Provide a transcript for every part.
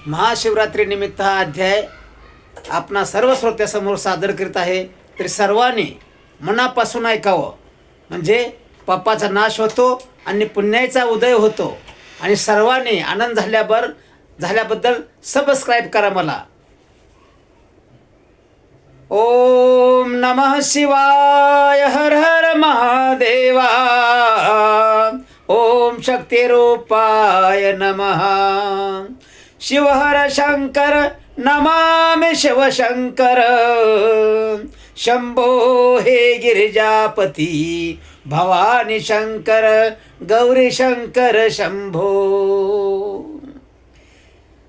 महाशिवरात्रीनिमित्त हा अध्याय आपणा सर्व श्रोत्यासमोर सादर करीत आहे. तरी सर्वांनी मनापासून ऐकावं, म्हणजे पापाचा नाश होतो आणि पुण्याचा उदय होतो. आणि सर्वांनी आनंद झाल्याबद्दल सबस्क्राईब करा मला. ओम नमः शिवाय, हर हर महादेवा, ओम शक्तिरूपाय नमः. शिवहर शंकर नमामि शिवशंकर, शंभो हे गिरिजापती, भवानी शंकर गौरी शंकर शंभो.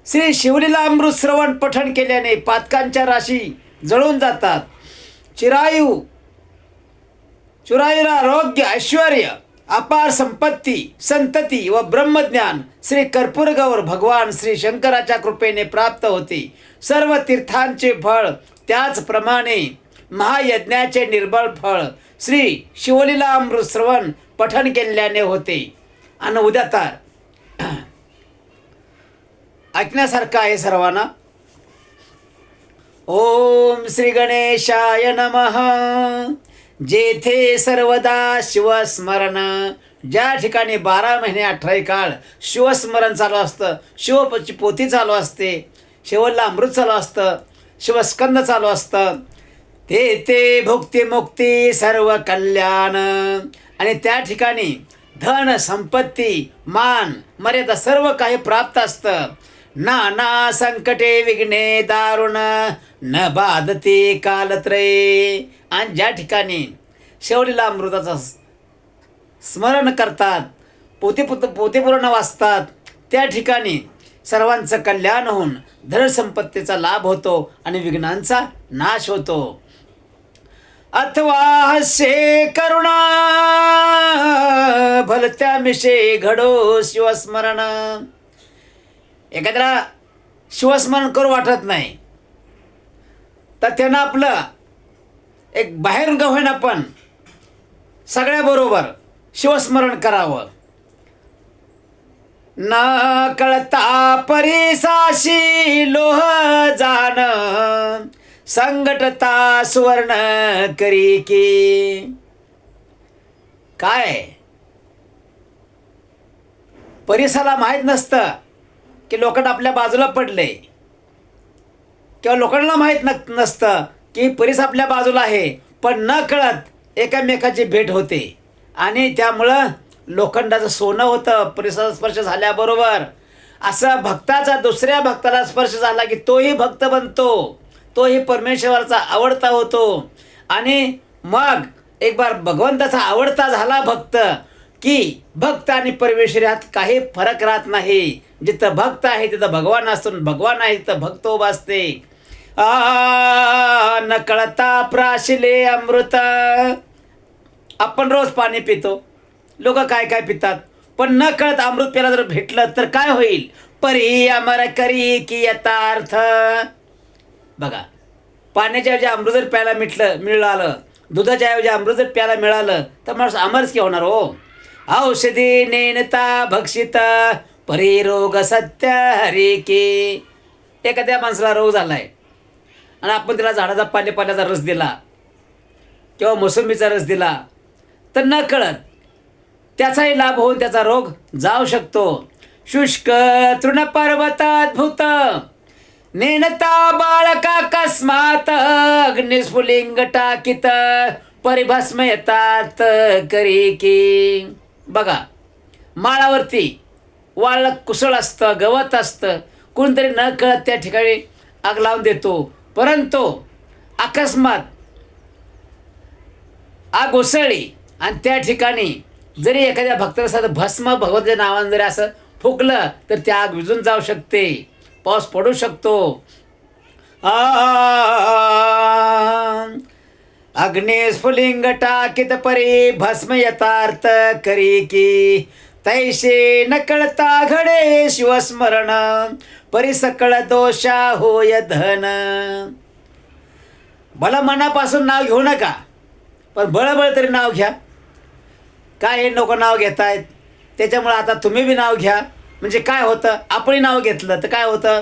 श्री शिवलीला अमृत श्रवण पठण केल्याने पातकांच्या राशी जळून जातात. चिरायुरा आरोग्य, ऐश्वर्य, अपार संपत्ती, संतती व ब्रह्मज्ञान श्री कर्पूरगौर भगवान श्री शंकराच्या कृपेने प्राप्त होते. सर्व तीर्थांचे फळ, त्याचप्रमाणे महायज्ञाचे निर्बळ फळ श्री शिवलीला अमृत श्रवण पठण केल्याने होते. आणि उद्या तर ऐकण्यासारखं आहे सर्वांना. ओम श्री गणेशाय नमः. जेथे सर्वदा शिवस्मरण, ज्या ठिकाणी 12 महिने 18 काळ शिवस्मरण चालू असतं, शिवची पोथी चालू असते, शिवला अमृत चालू असतं, शिवस्कंद चालू असतं, ते भुक्ती मुक्ती सर्व कल्याण. आणि त्या ठिकाणी धन संपत्ती मान मर्यादा सर्व काही प्राप्त असतं. नाना संकटे विघ्ने दारुण न बाधते कालत्रये. आणि ज्या ठिकाणी शिवलीला अमृताचं स्मरण करतात, पोते पुराण वाचतात, त्या ठिकाणी सर्वांचं कल्याण होऊन धनसंपत्तीचा लाभ होतो आणि विघ्नांचा नाश होतो. अथवा हस्ये करुणा भलत्या मिशे घडो शिवस्मरण. एखाद्याला शिवस्मरण करू वाटत नाही तर त्यानं आपलं एक बाहेरून का होईना पण सगळ्याबरोबर शिवस्मरण करावं. न कळता परिसाशी लोह जाण, संघटता सुवर्ण करी की. काय परिसाला माहीत नसतं की लोखंड आपल्या बाजूला पडले, किंवा लोकांना माहीत नसतं की परिस आपल्या बाजूला आहे, पण न कळत एकमेकाची भेट होते आणि त्यामुळं लोखंडाचं सोनं होतं परिसाचा स्पर्श झाल्याबरोबर. असं भक्ताचा दुसऱ्या भक्ताला स्पर्श झाला की तोही भक्त बनतो, तोही परमेश्वराचा आवडता होतो. आणि मग एक बार भगवंताचा आवडता झाला भक्त की भक्त आणि परमेश्वर यात काही फरक राहत नाही. जिथं भक्त आहे तिथं भगवान असतो, भगवान आहे तिथं भक्त उभा असते. न कळता प्राशिले अमृत. आपण रोज पाणी पितो, लोक काय काय पितात, पण न कळत अमृत प्याला जर भेटलं तर काय होईल. परी अमर करी की यथार्थ. बघा, पाण्याच्या ऐवजी अमृत जर प्यायला मिळालं, दुधाच्या ऐवजी अमृत जर प्यायला मिळालं तर माणूस अमरच की होणार हो. औषधी नेनता भक्षित परी रोग सत्य हरी की. एखाद्या माणसाला रोग झालाय आणि आपण त्याला झाडाचा पाल्याचा रस दिला किंवा मोसंबीचा रस दिला तर न कळत त्याचाही लाभ होऊन त्याचा रोग जाऊ शकतो. शुष्क तृण पर्वताद्भुत नेनता बाळका कस्मात, अग्निस्फुलिंग टाकीत परिभस्म येतात करी की. बघा, माळावरती वाळ कुसळ असतं, गवत असतं, कोणतरी न कळत त्या ठिकाणी आग लावून देतो, परंतु अकस्मात आग उसळली आणि त्या ठिकाणी जरी एखाद्या भक्ताला साधं भस्म भगवंताच्या नावानं जरी असं फुकलं तर त्या आग विझून जाऊ शकते, पाऊस पडू शकतो. अग्निस्फुलिंग टाकीत परी भस्म यथार्थ करी की. तैसे न कळता घडे शिवस्मरण, परी सकळ दोषा होय धन. भला मनापासून नाव घेऊ नका, पण बळबळ तरी नाव घ्या. काय हे लोक नाव घेत आहेत, त्याच्यामुळं आता तुम्ही बी नाव घ्या. म्हणजे काय होतं, आपणही नाव घेतलं तर काय होतं,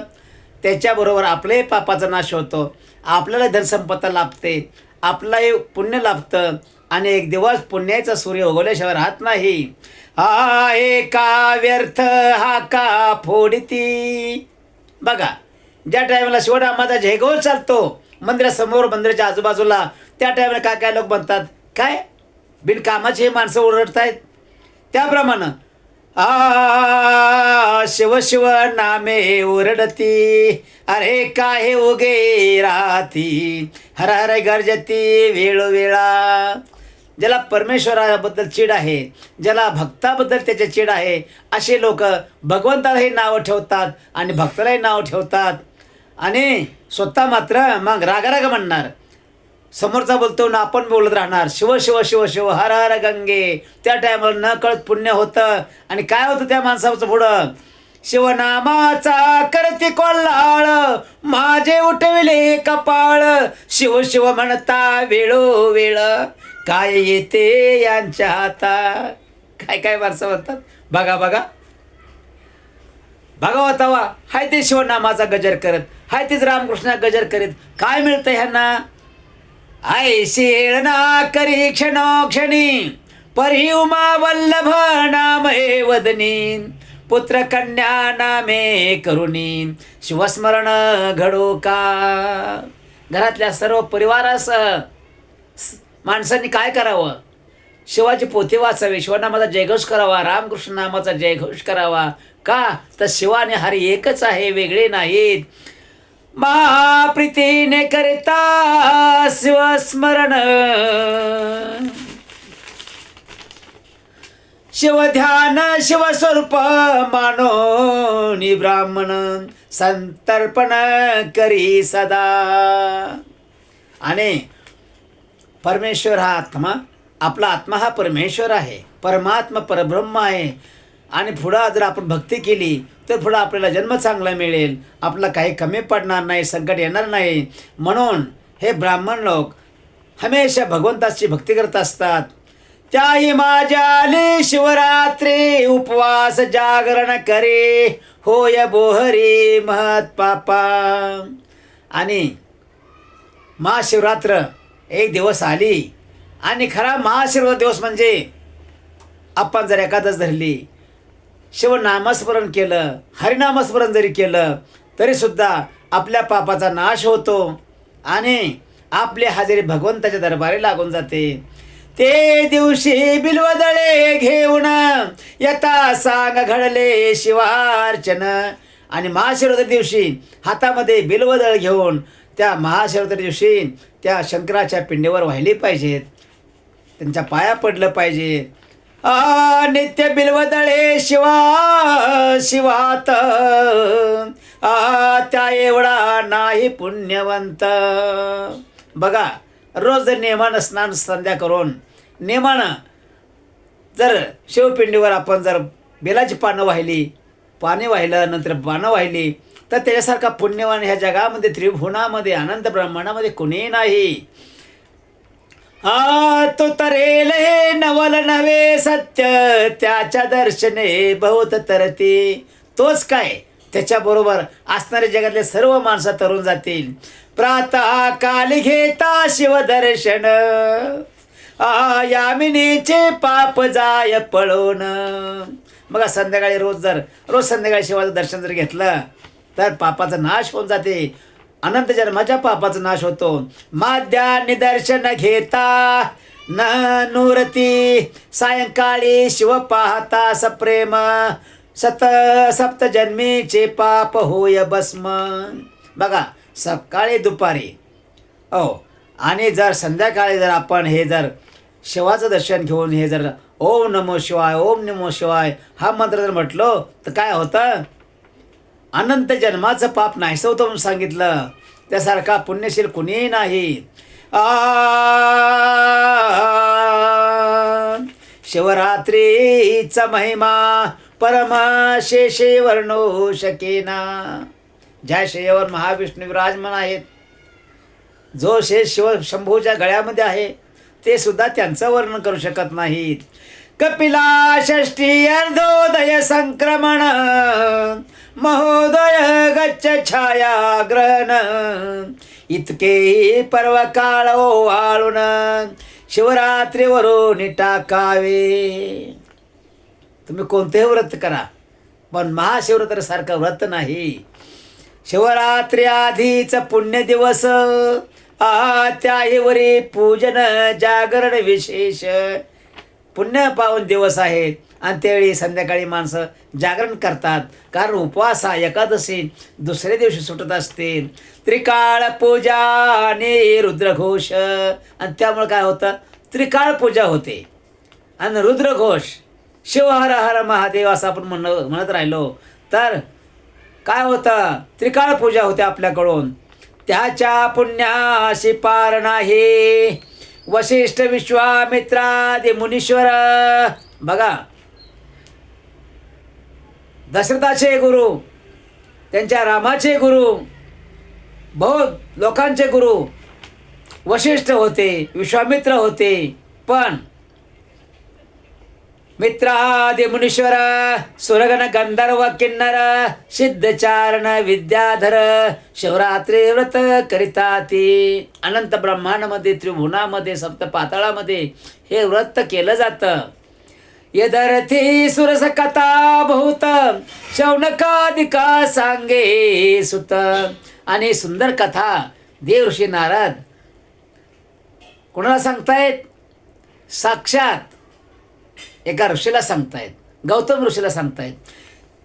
त्याच्याबरोबर आपल्याही पापाचा नाश होतो, आपल्याला धनसंपत्ता लाभते, आपलाही पुण्य लाभतं आणि एक दिवस पुण्याचा सूर्य उगवल्याशिवाय राहत नाही. हा एका व्यर्थ हा का फोडती. बघा, ज्या टायमाला शिवनामाचा जयघोष चालतो मंदिरासमोर, मंदिराच्या आजूबाजूला, त्या टायमाला काय काय लोक म्हणतात, काय बिनकामाची हे माणसं ओरडतायत. त्याप्रमाणे शिव शिव नामे ओरडती, अरे काहे उगे राहती, हर हर गर्जती वेळोवेळा. ज्याला परमेश्वराबद्दल चीड आहे, ज्याला भक्ताबद्दल त्याचे चीड आहे, असे लोक भगवंतालाही नावं ठेवतात आणि भक्तालाही नाव ठेवतात आणि स्वतः मात्र मग रागाराग म्हणणार. समोरचा बोलतो ना आपण बोलत राहणार शिव शिव शिव शिव हर हर गंगे. त्या टायमाला न कळत पुण्य होतं आणि काय होतं त्या माणसाचं पुढं, शिवनामाचा करती कोल्हाळ, माझे उठविले कपाळ, शिव शिव म्हणता वेळोवेळ, काय येते यांच्या हातात. काय काय माणसं म्हणतात बघा बघा. भगवतावा हाय ते शिवनामाचा गजर करत, हाय तेच रामकृष्णा गजर करीत, काय मिळतं ह्यांना. ऐशी येळना करी क्षणोक्षणी, परी उमा वल्लभ नामे वदनी, पुत्र कन्या नामे करुणी, शिवस्मरण घडो का. घरातल्या सर्व परिवारासह माणसांनी काय करावं, शिवाची पोथी वाचावी, शिवनामाचा जयघोष करावा, रामकृष्ण नामाचा जयघोष करावा. का तर शिव आणि हरी एकच आहे, वेगळे नाहीत. महाप्रीतीने करिता शिवस्मरण, शिवध्यान शिवस्वरूप मानोनी ब्राह्मण, संतर्पण करी सदा. आणि परमेश्वर हा आत्मा, आपला आत्मा हा परमेश्वर आहे, परमात्मा परब्रह्म आहे. आणि पुढं जर आपण भक्ती केली तर पुढं आपल्याला जन्म चांगला मिळेल, आपला काही कमी पडणार नाही, संकट येणार नाही. म्हणून हे ब्राह्मण लोक हमेशा भगवंताची भक्ती करत असतात. त्याही माझ्याले शिवरात्री उपवास जागरण करे, होय बोहरी महत पापा. आणि महाशिवरात्र एक दिवस आली आणि खरा महाशिवरात्र दिवस म्हणजे आपण जर एकादश धरली, शिवनामस्मरण केलं, हरिनामस्मरण जरी केलं तरीसुद्धा आपल्या पापाचा नाश होतो आणि आपली हजेरी भगवंताच्या दरबारी लागून जाते. ते दिवशी बिल्वदळे घेऊन यथा सांग घडले शिवार्चन. आणि महाशिवरात्री दिवशी हातामध्ये बिल्वदळ घेऊन त्या महाशिवरात्री दिवशी त्या शंकराच्या पिंडीवर वाहिली पाहिजेत, त्यांच्या पाया पडलं पाहिजे. नित्य बिल्वदळे शिवा शिवात, त्या एवढा नाही पुण्यवंत. बघा, रोज नेमानं स्नान संध्या करून नेमानं जर शिवपिंडीवर आपण जर बेलाची पानं वाहिली, पाणी वाहिलं, नंतर पानं वाहिली, तर त्याच्यासारखा पुण्यवान ह्या जगामध्ये त्रिभुवनामध्ये अनंत ब्रह्मांडामध्ये कुणीही नाही. तो तरेल हे नवल नव्हे सत्य, त्याच्या दर्शने बहुत तरते. तोच काय, त्याच्याबरोबर असणारे जगातले सर्व माणसं तरुण जातील. प्रातः काली घेता शिवदर्शन, यामिनीचे पाप जाय पळून. बघा, संध्याकाळी रोज संध्याकाळी शिवाचं दर्शन जर घेतलं तर पापाचा नाश होऊन जाते, अनंत जन्माच्या पापाचा नाश होतो. माद्या निदर्शन घेता न नुरती, सायंकाळी शिव पाहता सप्रेम, सप्त जन्मीचे पाप होय भस्म. बघा, सकाळी दुपारी आणि जर संध्याकाळी जर आपण हे जर शिवाचं दर्शन घेऊन हे जर ओम नमो शिवाय ओम नमो शिवाय हा मंत्र जर म्हटलं तर काय होतं, अनंत जन्माचं पाप नाहीसं होतं म्हणून सांगितलं. त्यासारखा पुण्यशील कुणीही नाही. शिवरात्रीचा महिमा परम शेषे वर्णो शकेना. ज्या शेवर महाविष्णू विराजमान आहेत, जो शेष शिव शंभूच्या गळ्यामध्ये आहे, ते सुद्धा त्यांचं वर्णन करू शकत नाहीत. कपिला षष्ठी अर्धोदय संक्रमण, महोदय गच्छ छायाग्रहण इतके पर्व काळ ओवाळून शिवरात्रीवरून टाकावे. तुम्ही कोणतेही व्रत करा पण महाशिवरात्रीसारखं व्रत नाही. शिवरात्री आधीच पुण्य दिवस त्याहीवरी पूजन जागरण विशेष पुण्य पावन दिवस आहे. आणि त्यावेळी संध्याकाळी माणसं जागरण करतात कारण उपवास हा एकादशी दुसऱ्या दिवशी सुटत असते. त्रिकाळ पूजा आणि रुद्रघोष आणि त्यामुळे काय होतं त्रिकाळ पूजा होते आणि रुद्रघोष शिव हर हर महादेव असं आपण म्हणत राहिलो तर काय होतं त्रिकाळ पूजा होते आपल्याकडून. त्याच्या पुण्याशी पार नाही. वशिष्ठ विश्वामित्रादी मुनीश्वर बघा दशरथाचे गुरु त्यांच्या रामाचे गुरु बहुत लोकांचे गुरु वशिष्ठ होते विश्वामित्र होते. पण मित्रादि मुनीश्वर सुरगण गंधर्व किन्नर सिद्धचारण विद्याधर शिवरात्री व्रत करिताती. अनंत ब्रह्मांडामध्ये त्रिभुवनामध्ये सप्त पाताळामध्ये हे व्रत केलं जातं. यदर्थी सुरस कथा बहुत शौनकादिका सांगे सुत. आणि सुंदर कथा देव ऋषी नारद कोणाला सांगतायत साक्षात एका ऋषीला सांगतायत गौतम ऋषीला सांगतायत.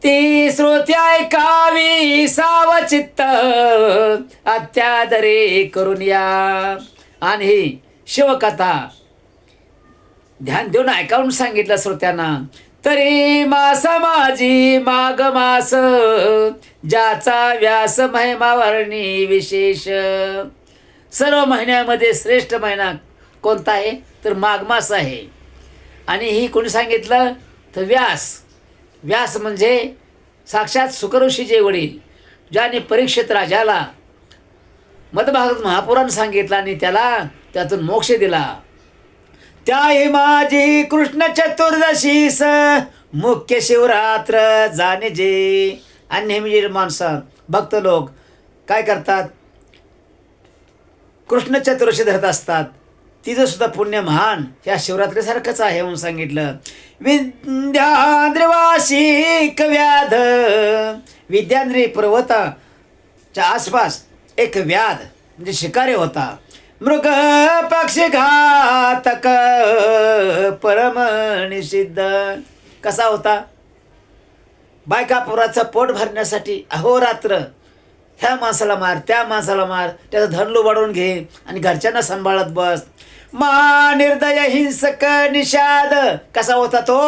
ती श्रोते ऐकावी सावचित्त अत्यादरे करून या. आणि ही शिवकथा ध्यान देऊन ऐकावून सांगितलं श्रोत्यांना. तरी मास माझी माघ मास ज्याचा व्यास महिमा वर्णी विशेष. सर्व महिन्यामध्ये श्रेष्ठ महिना कोणता आहे तर माघ मास आहे. आणि ही कोणी सांगितलं तर व्यास. व्यास म्हणजे साक्षात शुकऋषीचे वडील ज्याने परीक्षित राजाला मदभागवत महापुराण सांगितलं आणि त्याला त्यातून मोक्ष दिला. त्याही माझी कृष्ण चतुर्दशीस मुख्य शिवरात्र जाणे जे. आणि नेहमी माणसं भक्त लोक काय करतात कृष्ण चतुर्दशी धरत असतात. तिचं सुद्धा पुण्य महान ह्या शिवरात्रीसारखंच आहे म्हणून सांगितलं. विद्याद्रिवासी व्याध विद्याद्री पर्वताच्या आसपास एक व्याध म्हणजे शिकारी होता. मृग पक्षी घातक परम निषिद्ध. कसा होता बायकापुराचं पोट भरण्यासाठी अहोरात्र ह्या माणसाला मार त्या माणसाला मार त्याचं धन लुबाडून घे आणि घरच्यांना सांभाळत बस. निर्दय हिंसक निषाद. कसा होता तो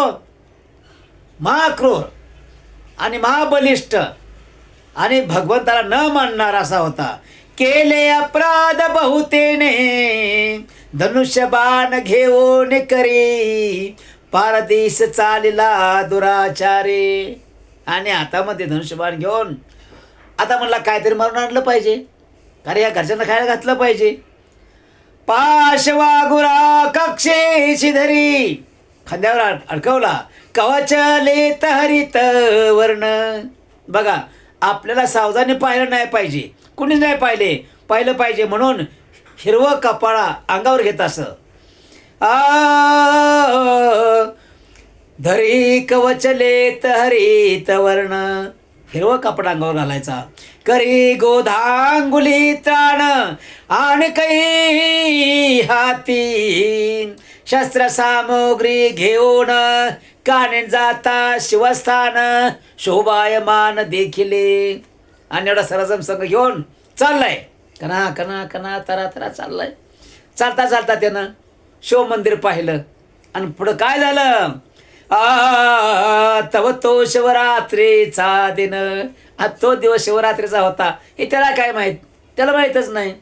महाक्रूर आणि महाबलिष्ठ आणि भगवंताला न मानणार असा होता. केले अपराध बहुतेने धनुष्य बाण घेऊन करी पारदीस चालला दुराचारे. आणि हातामध्ये धनुष्यबाण घेऊन आता म्हणला काहीतरी मारून आणलं पाहिजे कारण या घरच्यांना खायला घातलं पाहिजे. पाशवागुरा कक्षेशी धरी खांद्यावर अडकवला कवच लेत हरित वर्ण. बघा आपल्याला सावधानी पाहिलं नाही पाहिजे कुणी नाही पाहिलं पाहिजे म्हणून हिरवं कपाळा अंगावर घेत असं. धरी कवच लेत हरित वर्ण हिरवं कपडा अंगावर घालायचा. करी गोधांगुली त्राण आणि काही हाती शस्त्र सामग्री घेऊन काने जाता शिवस्थान शोभायमान देखिले. आणि एवढा सरजम संघ घेऊन चाललाय कना कना कना तरा तरा चाललाय. चालता चालता त्यानं शिव मंदिर पाहिलं आणि पुढं काय झालं. तव तो शिवरात्रीचा दिन. तो दिवस शिवरात्रीचा होता हे त्याला काय माहीत त्याला माहीतच नाही.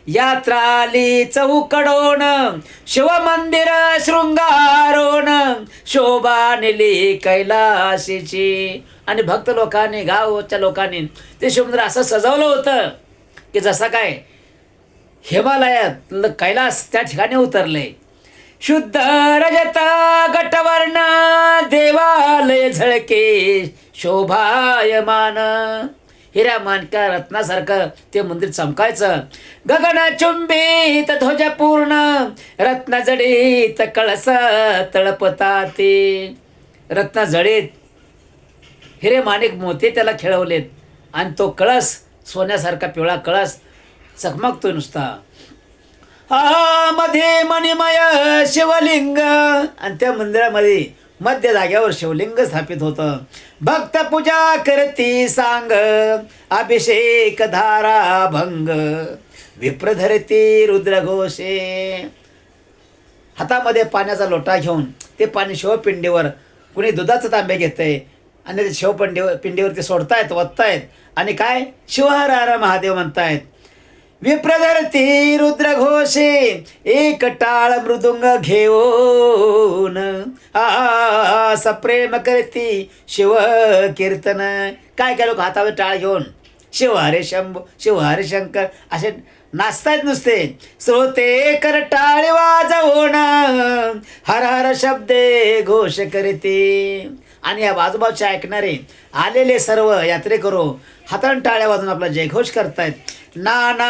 यात्राली चौकडोन शिवमंदिर शृंगारोन शोभा नेली कैलाशीची. आणि भक्त लोकांनी गावच्या लोकांनी ते शिवमंदिर असं सजवलं होतं की जसं काय हिमालयात कैलास त्या ठिकाणी उतरले. शुद्ध रजत गटवर्ण देवालय झळके शोभायमान. हिऱ्या माणक्या रत्नासारखं ते मंदिर चमकायचं. गगन चुंबित ध्वज पूर्ण रत्न जडीत कळस तळपता ते. रत्न जडीत हिरे माणिक मोती त्याला खेळवलेत आणि तो कळस सोन्यासारखा पिवळा कळस चकमकतोय नुसता. मध्ये मणिमय शिवलिंग आणि त्या मंदिरामध्ये मध्य जाग्यावर शिवलिंग स्थापित होतं. भक्त पूजा करती सांग अभिषेक धारा भंग विप्रधरती रुद्रघोषे. हातामध्ये पाण्याचा लोटा घेऊन ते पाणी शिवपिंडीवर कुणी दुधाचं तांबे घेतंय आणि ते पिंडीवर ते सोडतायत ओततायत आणि काय शिवहर हर महादेव म्हणतायत. विप्रधरती रुद्रघोषे एक टाळ मृदुंग घेऊन सप्रेम करती शिव कीर्तन. काय काय लोक हातावर टाळ घेऊन शिव हरे शंभू शिव हरे शंकर असे नाचतायत नुसते. श्रोते कर टाळ वाजवून हर हर शब्दे घोष करते. आणि या बाजूबाजूचे ऐकणारे आलेले सर्व यात्रेकरू हातान टाळ्या वाजून आपला जयघोष करतायत. नाना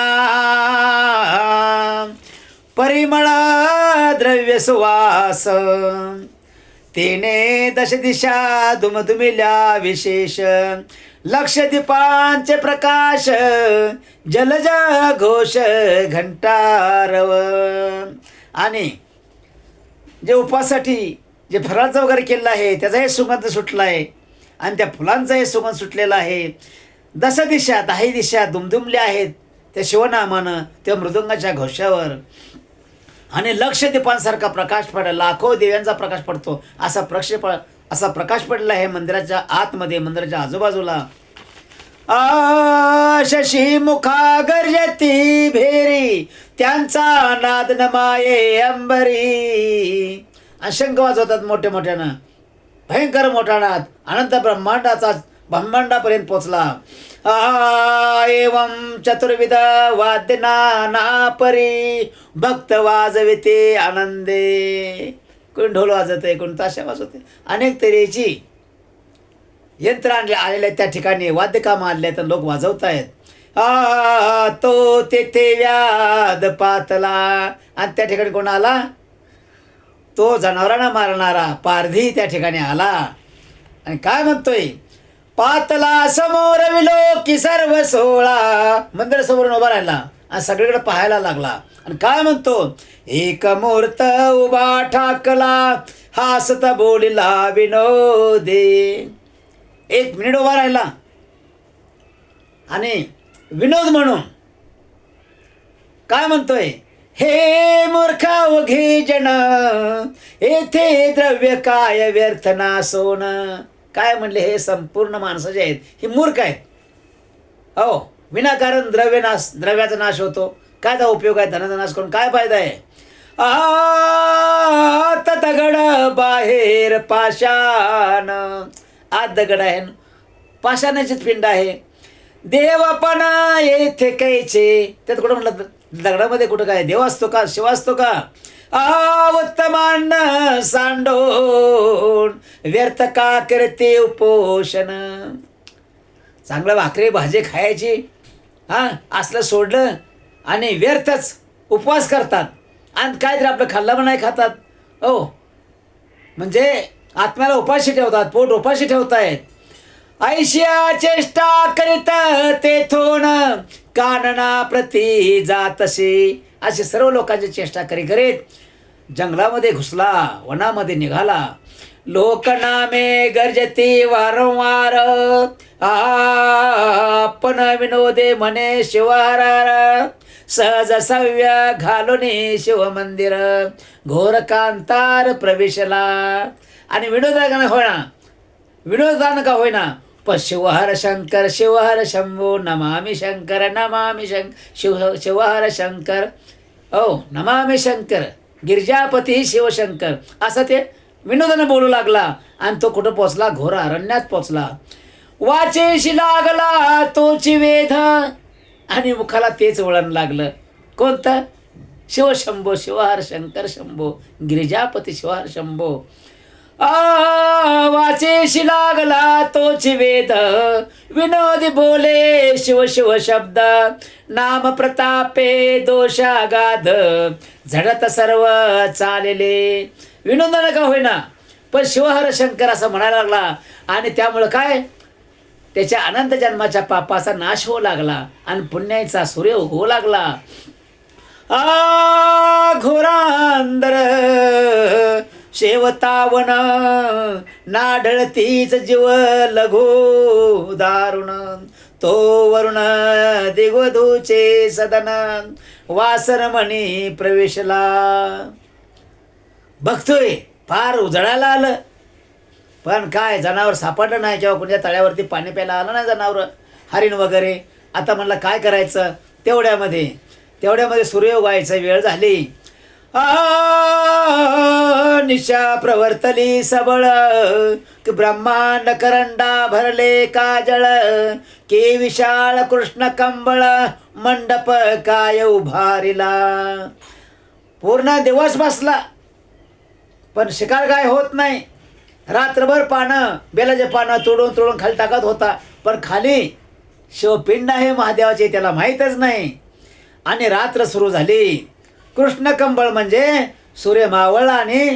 परिमळ द्रव्य सुवास तिने दश दिशा दुमदुमिल्या विशेष. लक्ष दीपांचे प्रकाश जलज घोष घंटारव. आणि जे उपवासासाठी जे फराळाचं वगैरे केलेलं आहे त्याचाही सुगंध सुटला आहे आणि त्या फुलांचाही सुगंध सुटलेला आहे. दश दिशा 10 दिशा दुमदुमल्या आहेत त्या शिवनामानं त्या मृदुंगाच्या घोषावर. आणि लक्षदीपांसारखा प्रकाश पडला लाखो दिव्यांचा प्रकाश पडतो असा प्रकाश पडला आहे मंदिराच्या आतमध्ये मंदिराच्या आजूबाजूला. शशी मुखा गर्जती भेरी त्यांचा नाद नमाये अंबरी. शंख वाजवतात मोठ्या मोठ्यानं भयंकर मोठा नाद अनंत ब्रह्मांडापर्यंत पोचला. एवं चतुर्विध वाद्य नाना परी भक्त वाजविते आनंदे. कोण ढोल वाजवते कोण ताशा वाजवते अनेक तऱ्हेची यंत्र आणले आलेले त्या ठिकाणी वाद्यकामं आणले तर लोक वाजवत आहेत. तो तेथे व्याध पातला. आणि त्या ठिकाणी कोण आला तो जनावरांना मारणारा पारधी त्या ठिकाणी आला आणि काय म्हणतोय. पातला समोर विलोकी सर्व सोळा. मंदिर समोरून उभा राहिला आणि सगळीकडे पाहायला लागला आणि काय म्हणतो. एक मूर्त उभा ठाकला हासत बोलिला विनोदे. 1 मिनिट उभा राहिला आणि विनोद म्हणून काय म्हणतोय. हे मूर्ख अवघे जन येथे द्रव्य काय व्यर्थ नासोन. काय म्हणले हे संपूर्ण माणसं जे आहेत ही मूर्ख आहेत. हो विनाकारण द्रव्याचा नाश होतो. काय त्याचा उपयोग आहे. धनाचा नाश करून काय फायदा आहे. आत दगड बाहेर पाषाण. आत दगड आहे पाषाणाचीच पिंड आहे. देवपण येथे कैचे. त्यात कुठं म्हटलं दगडामध्ये कुठं काय देव असतो का शिव असतो का. उत्तमान सांडोन व्यर्थ का करते उपोषण. चांगलं भाकरी भाजी खायची असलं सोडलं आणि व्यर्थच उपवास करतात आणि काहीतरी आपलं खाल्लं पण नाही खातात. हो म्हणजे आत्म्याला उपाशी ठेवतात पोट उपाशी ठेवतायत. ऐशिया चेष्टा करीत तेथून कानना प्रती जातसे. असे सर्व लोकांची चेष्टा करीत जंगलामध्ये घुसला वनामध्ये निघाला. लोकनामे गर्जती वारंवार आपण विनोदे म्हणे शिवहर. सहज सव्य घालून शिवमंदिर घोर कांतार प्रवेशला. आणि विनोदानं का होईना पण शिवहर शंभो नमामि शंकर शिवहर शंकर. ओ नमामि शंकर गिरिजापती शिवशंकर असं ते विनोदानं बोलू लागला आणि तो कुठं पोचला घोर अरण्यात पोचला. वाचेशी लागला तोची वेध आणि मुखाला तेच वळण लागलं. कोणतं शिवशंभो शिवहर शंकर शंभो गिरिजापती शिवहर शंभो. वाचेशी लागला तोची वेद विनोदी बोले शिव शिव शब्द. नाम प्रतापे दोषागाध झडत सर्व चालेले. विनोदानं का होईना पण शिवहर शंकर असं म्हणायला लागला. आणि त्यामुळं काय त्याच्या अनंत जन्माच्या पापाचा नाश होऊ लागला आणि पुण्याचा सूर्य उगवू लागला. घोरांदर शेवतावन नाढळतीच जीव लघु दारुण. तो वरुण दिग्वधूचे सदन वासरमणी प्रवेशला. बघतोय फार उजळायला आलं पण काय जनावर सापडलं नाही किंवा कोणत्या तळ्यावरती पाणी प्यायला आलं नाही जनावर हरिण वगैरे. आता म्हणलं काय करायचं. तेवढ्यामध्ये सूर्य उगायचा वेळ झाली. निशा प्रवर्तली सबळ ब्रह्मांड करंडा भरले काजळ. के विशाळ कृष्ण कंबळ मंडप काय उभारिला. पूर्ण दिवस बसला पण शिकार काय होत नाही. रात्रभर पानं बेलाचे पानं तोडून खाली टाकत होता पण खाली शिवपिंड आहे महादेवाचे त्याला माहीतच नाही. आणि रात्र सुरू झाली. कृष्ण कंबळ म्हणजे सूर्य मावळला आणि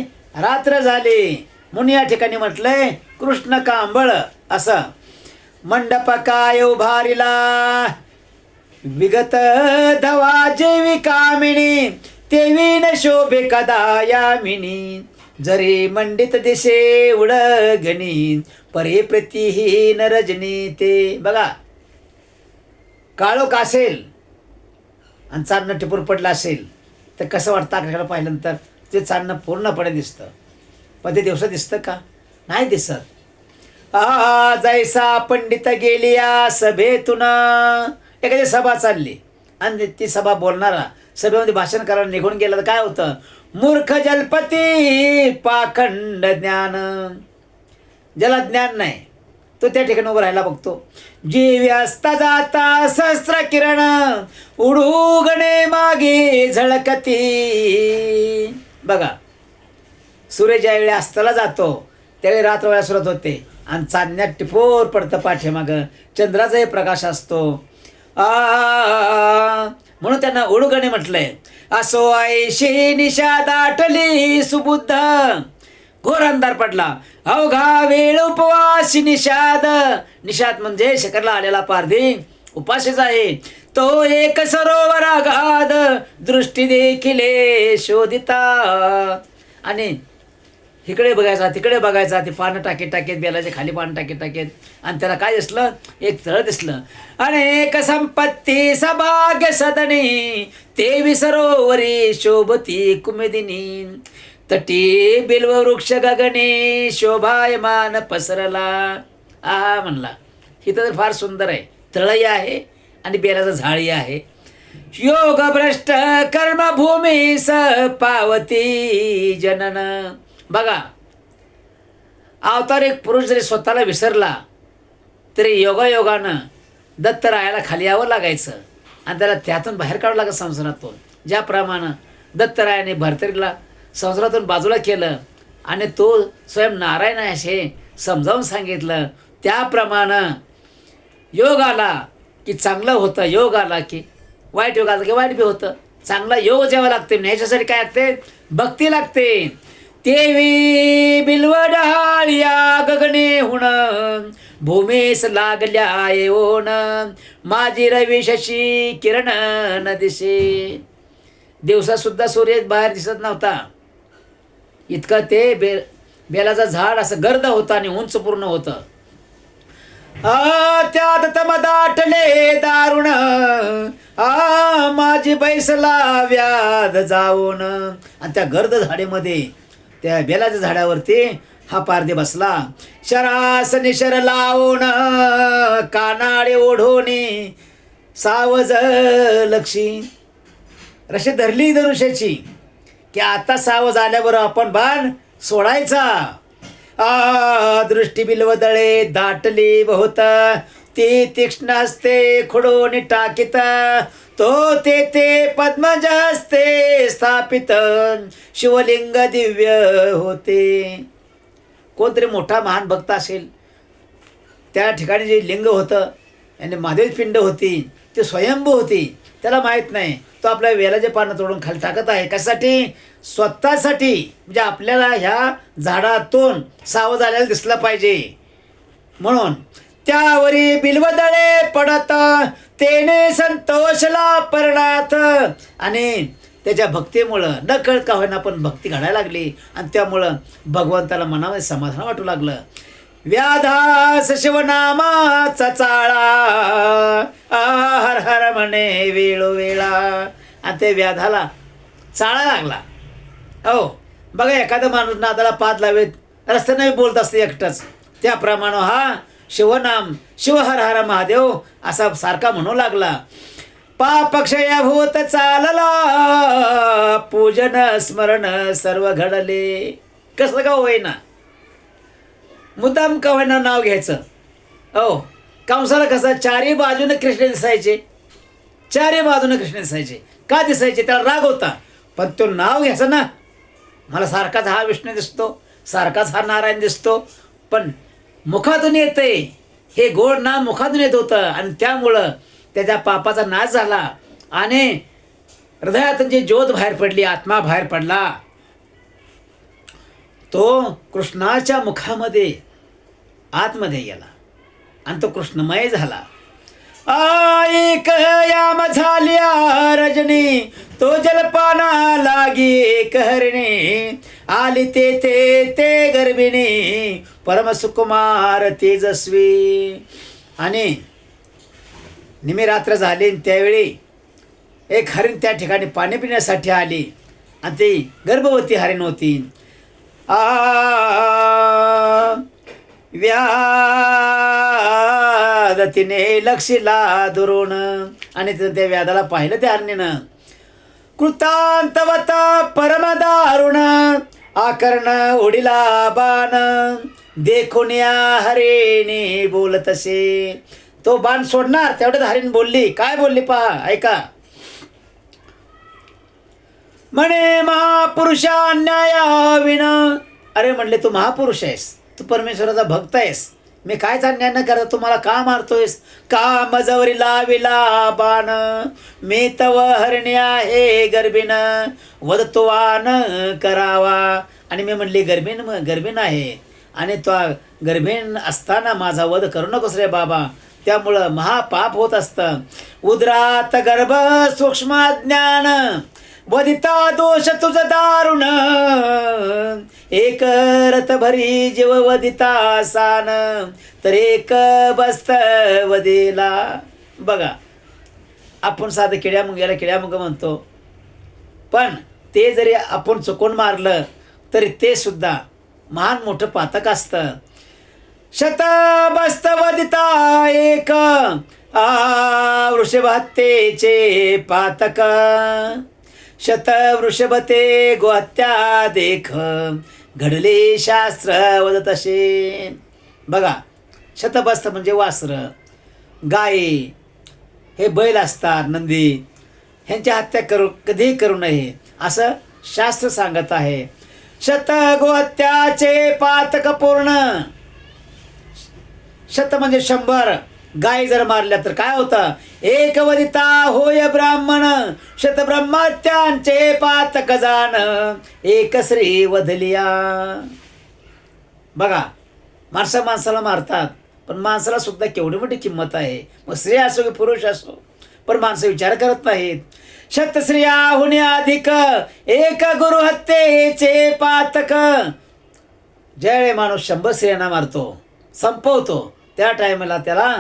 रात्र झाली म्हणून या ठिकाणी म्हटलंय कृष्ण कांबळ असं. मंडप काय उभारिला विगत धवा जेवी कामिनी तेवी न शोभे कदा यामिनी. जरी मंडित दिशे उडगणी परे प्रतिहीन रजनी. ते बघा काळोख असेल आणि चांदणं टिपूर पडलं असेल तर कसं वाटतं आकाशाला पाहिल्यानंतर. ते चांदणं पूर्णपणे दिसतं पण ते दिवसात दिसतं का नाही दिसत. जैसा पंडित गेलिया सभेतून. एखादी सभा चालली आणि ती सभा बोलणारा सभेमध्ये भाषण करायला निघून गेला तर काय होतं. मूर्ख जलपती पाखंड ज्ञान. ज्याला ज्ञान नाही तो त्या ठिकाणी उभं राहायला बघतो. जी व्यस्त जाता सहस्र किरण उडूगणे मागे झळकती. बघा सूर्य ज्यावेळी अस्ताला जातो त्यावेळी रात्र वेळा सुरुवात होते आणि चांदण्यात टिपोर पडतं पाठीमागं. चंद्राचाही प्रकाश असतो. म्हणून त्यांना उडूगणे म्हटलंय. असो ऐशी निशा दाटली सुबुद्ध. घोर अंधार पडला अवघा वेळ उपवासी निषाद. निषाद म्हणजे शिखरला आलेला पारधी उपाशीच आहे. तो एक सरोवर अगाध दृष्टी देखील शोधिता. आणि इकडे बघायचा तिकडे बघायचा. ते पानं टाकीत बेलाचे खाली पानं टाकीत आणि त्याला काय दिसलं एक तळ दिसलं. अनेक संपत्ती सभाग्य सदनी तेवी सरोवरी शोभती कुमेदिनी. तटी बिल्व वृक्ष गगने शोभायमान पसरला. म्हणला इथं तर फार सुंदर आहे. तळही आहे आणि बेलाचं झाडही आहे. योग भ्रष्ट कर्मभूमी स पावती जनन. बघा अवतार एक पुरुष जरी स्वतःला विसरला तरी योगायोगानं दत्तरायाला खाली यावं लागायचं आणि त्याला त्यातून बाहेर काढावं लागत संसारातून. ज्याप्रमाणे दत्तरायाने भरतरीला संसारातून बाजूला केलं आणि तो स्वयं नारायण आहे असे समजावून सांगितलं त्याप्रमाणे योग आला की चांगलं होतं. योग आला की वाईट. योग आला की वाईट बी होतं. चांगला योग जेव्हा लागते ह्याच्यासाठी काय लागते भक्ती लागते. तेवी बिलवडाळ्या गगने हुण भूमीस लागल्या येऊन माझी रवी शशी किरण न दिसे. दिवसासुद्धा सूर्य बाहेर दिसत नव्हता. इतकं ते बेलाचं झाड असं गर्द होतं आणि उंच पूर्ण होतं. त्यात तम दाटले दारुण माझी बैसला व्याध जाऊन. आणि त्या गर्द झाडीमध्ये त्या बेलाच्या झाडावरती हा पारधी बसला. शरास निशर लावून कानाडे ओढोनी सावज लक्षी. रशी धरली धनुष्याची की आता सावज आल्याबरोबर आपण बाण सोडायचा. दृष्टी बिलवदळे दाटली बहुत ती तीक्ष्ण हस्ते खुडून टाकीत तो ते पद्मज हस्ते स्थापित शिवलिंग दिव्य होते. कोणतरी मोठा महान भक्त असेल, त्या ठिकाणी जे लिंग होतं आणि महादेव पिंड होती ती स्वयंभू होती, त्याला माहीत नाही. तो आपल्या वेलाचे पानं तोडून खाली टाकत आहे. कशासाठी? स्वतःसाठी, म्हणजे आपल्याला ह्या झाडातून सावध आलेला दिसलं पाहिजे म्हणून. त्यावरी बिल्वदळे पडत तेने संतोषला परणात. आणि त्याच्या भक्तीमुळं न कळत का होईना पण भक्ती घडायला लागली आणि त्यामुळं भगवंताला मनामध्ये समाधान वाटू लागलं. व्याधास शिवनामाचा चाळा हर हर म्हणे वेळोवेळा. आणि ते व्याधाला चाळा लागला. हो बघा, एखादा माणूस नादाला पाद लावेत रस्त्याने बोलत असते एकटाच, त्याप्रमाणे हा शिवनाम शिव हर हर महादेव असा सारखा म्हणू लागला. पाप क्षयभूत चालला पूजन स्मरण सर्व घडले. कसं का होईना, मुद्दाम का होईना नाव घ्यायचं. हो, कंसाला कसं चारी बाजूने कृष्ण दिसायचे, चारी बाजूने कृष्ण दिसायचे. का दिसायचे? त्याला राग होता, पण तो नाव घ्यायचं ना. मला सारखाच हा विष्णू दिसतो, सारखाच हा नारायण दिसतो, पण मुखातून येते हे गोड नाव मुखातून येत होतं आणि त्यामुळं त्याच्या पापाचा नाश झाला आणि हृदयातून जी ज्योत बाहेर पडली, आत्मा बाहेर पडला, तो कृष्णाच्या मुखामध्ये आतमध्ये गेला आणि तो कृष्णमय झाला. ऐक याम झाल्या रजनी तो जलपाना लागी एक हरिणी आली ते गर्भिणी परम सुकुमार तेजस्वी. आणि निमिरात्र झाली त्यावेळी एक हरिण त्या ठिकाणी पाणी पिण्यासाठी आली आणि ती गर्भवती हरिण होती. व्याध तिने लक्षिला दुरून. आणि त्या व्याधाला पाहिलं त्या हरणीनं. कृतांतवत परम दारुण आकर्ण उडिला बाण देखून या हरिणी बोलतसे. तो बाण सोडणार तेवढ्यात हरिण बोलली. काय बोलली पहा, ऐका. म्हणे महापुरुषा अन्यायाविन. अरे म्हणले, तू महापुरुष आहेस, तू परमेश्वराचा भक्त आहेस, मी कायच अन्याय न करता तुम्हाला का मारतोयस? का मजवरी लाविला बाण मी तव हरणी आहे गर्भिन वदतोवान करावा. आणि मी म्हणली गर्भिन आहे आणि तो गर्भिन असताना माझा वध करू नकोस रे बाबा, त्यामुळं महापाप होत असतं. उदरात गर्भ सूक्ष्म ज्ञान वदिता दोष तुझ दारुण एक रथ भरी जीव वदिता सान तर एक बस्त वदिला. बघा, आपण साधं किड्यामुंग म्हणतो, पण ते जरी आपण चुकून मारलं तरी ते सुद्धा महान मोठं पातक असतं. शतबस्त वदिता एक वृषभहत्येचे पातक शत वृषभते गोहत्या देख घडले शास्त्र वदत असे. बघा, शतबस्त म्हणजे वासर, गायी, हे बैल असतात, नंदी, ह्यांच्या हत्या कधीही करू नये असं शास्त्र सांगत आहे. शत गोहत्याचे पातक पूर्ण. शत म्हणजे 100 गाय जर मारल्या तर काय होतं? एक वदिता होय ब्राह्मण शत ब्रह्मत्यांचे पातक जाण एक श्री वधलिया. बघा, माणसाला मारतात, पण माणसाला सुद्धा केवढी मोठी किंमत आहे. मग स्त्री असो की पुरुष असो, पण माणसं विचार करत नाहीत. शत स्त्रिया होणे अधिक एक गुरु हत्येचे पातक. ज्यावेळी माणूस 100 स्त्रियांना मारतो, संपवतो, त्या टायमाला त्याला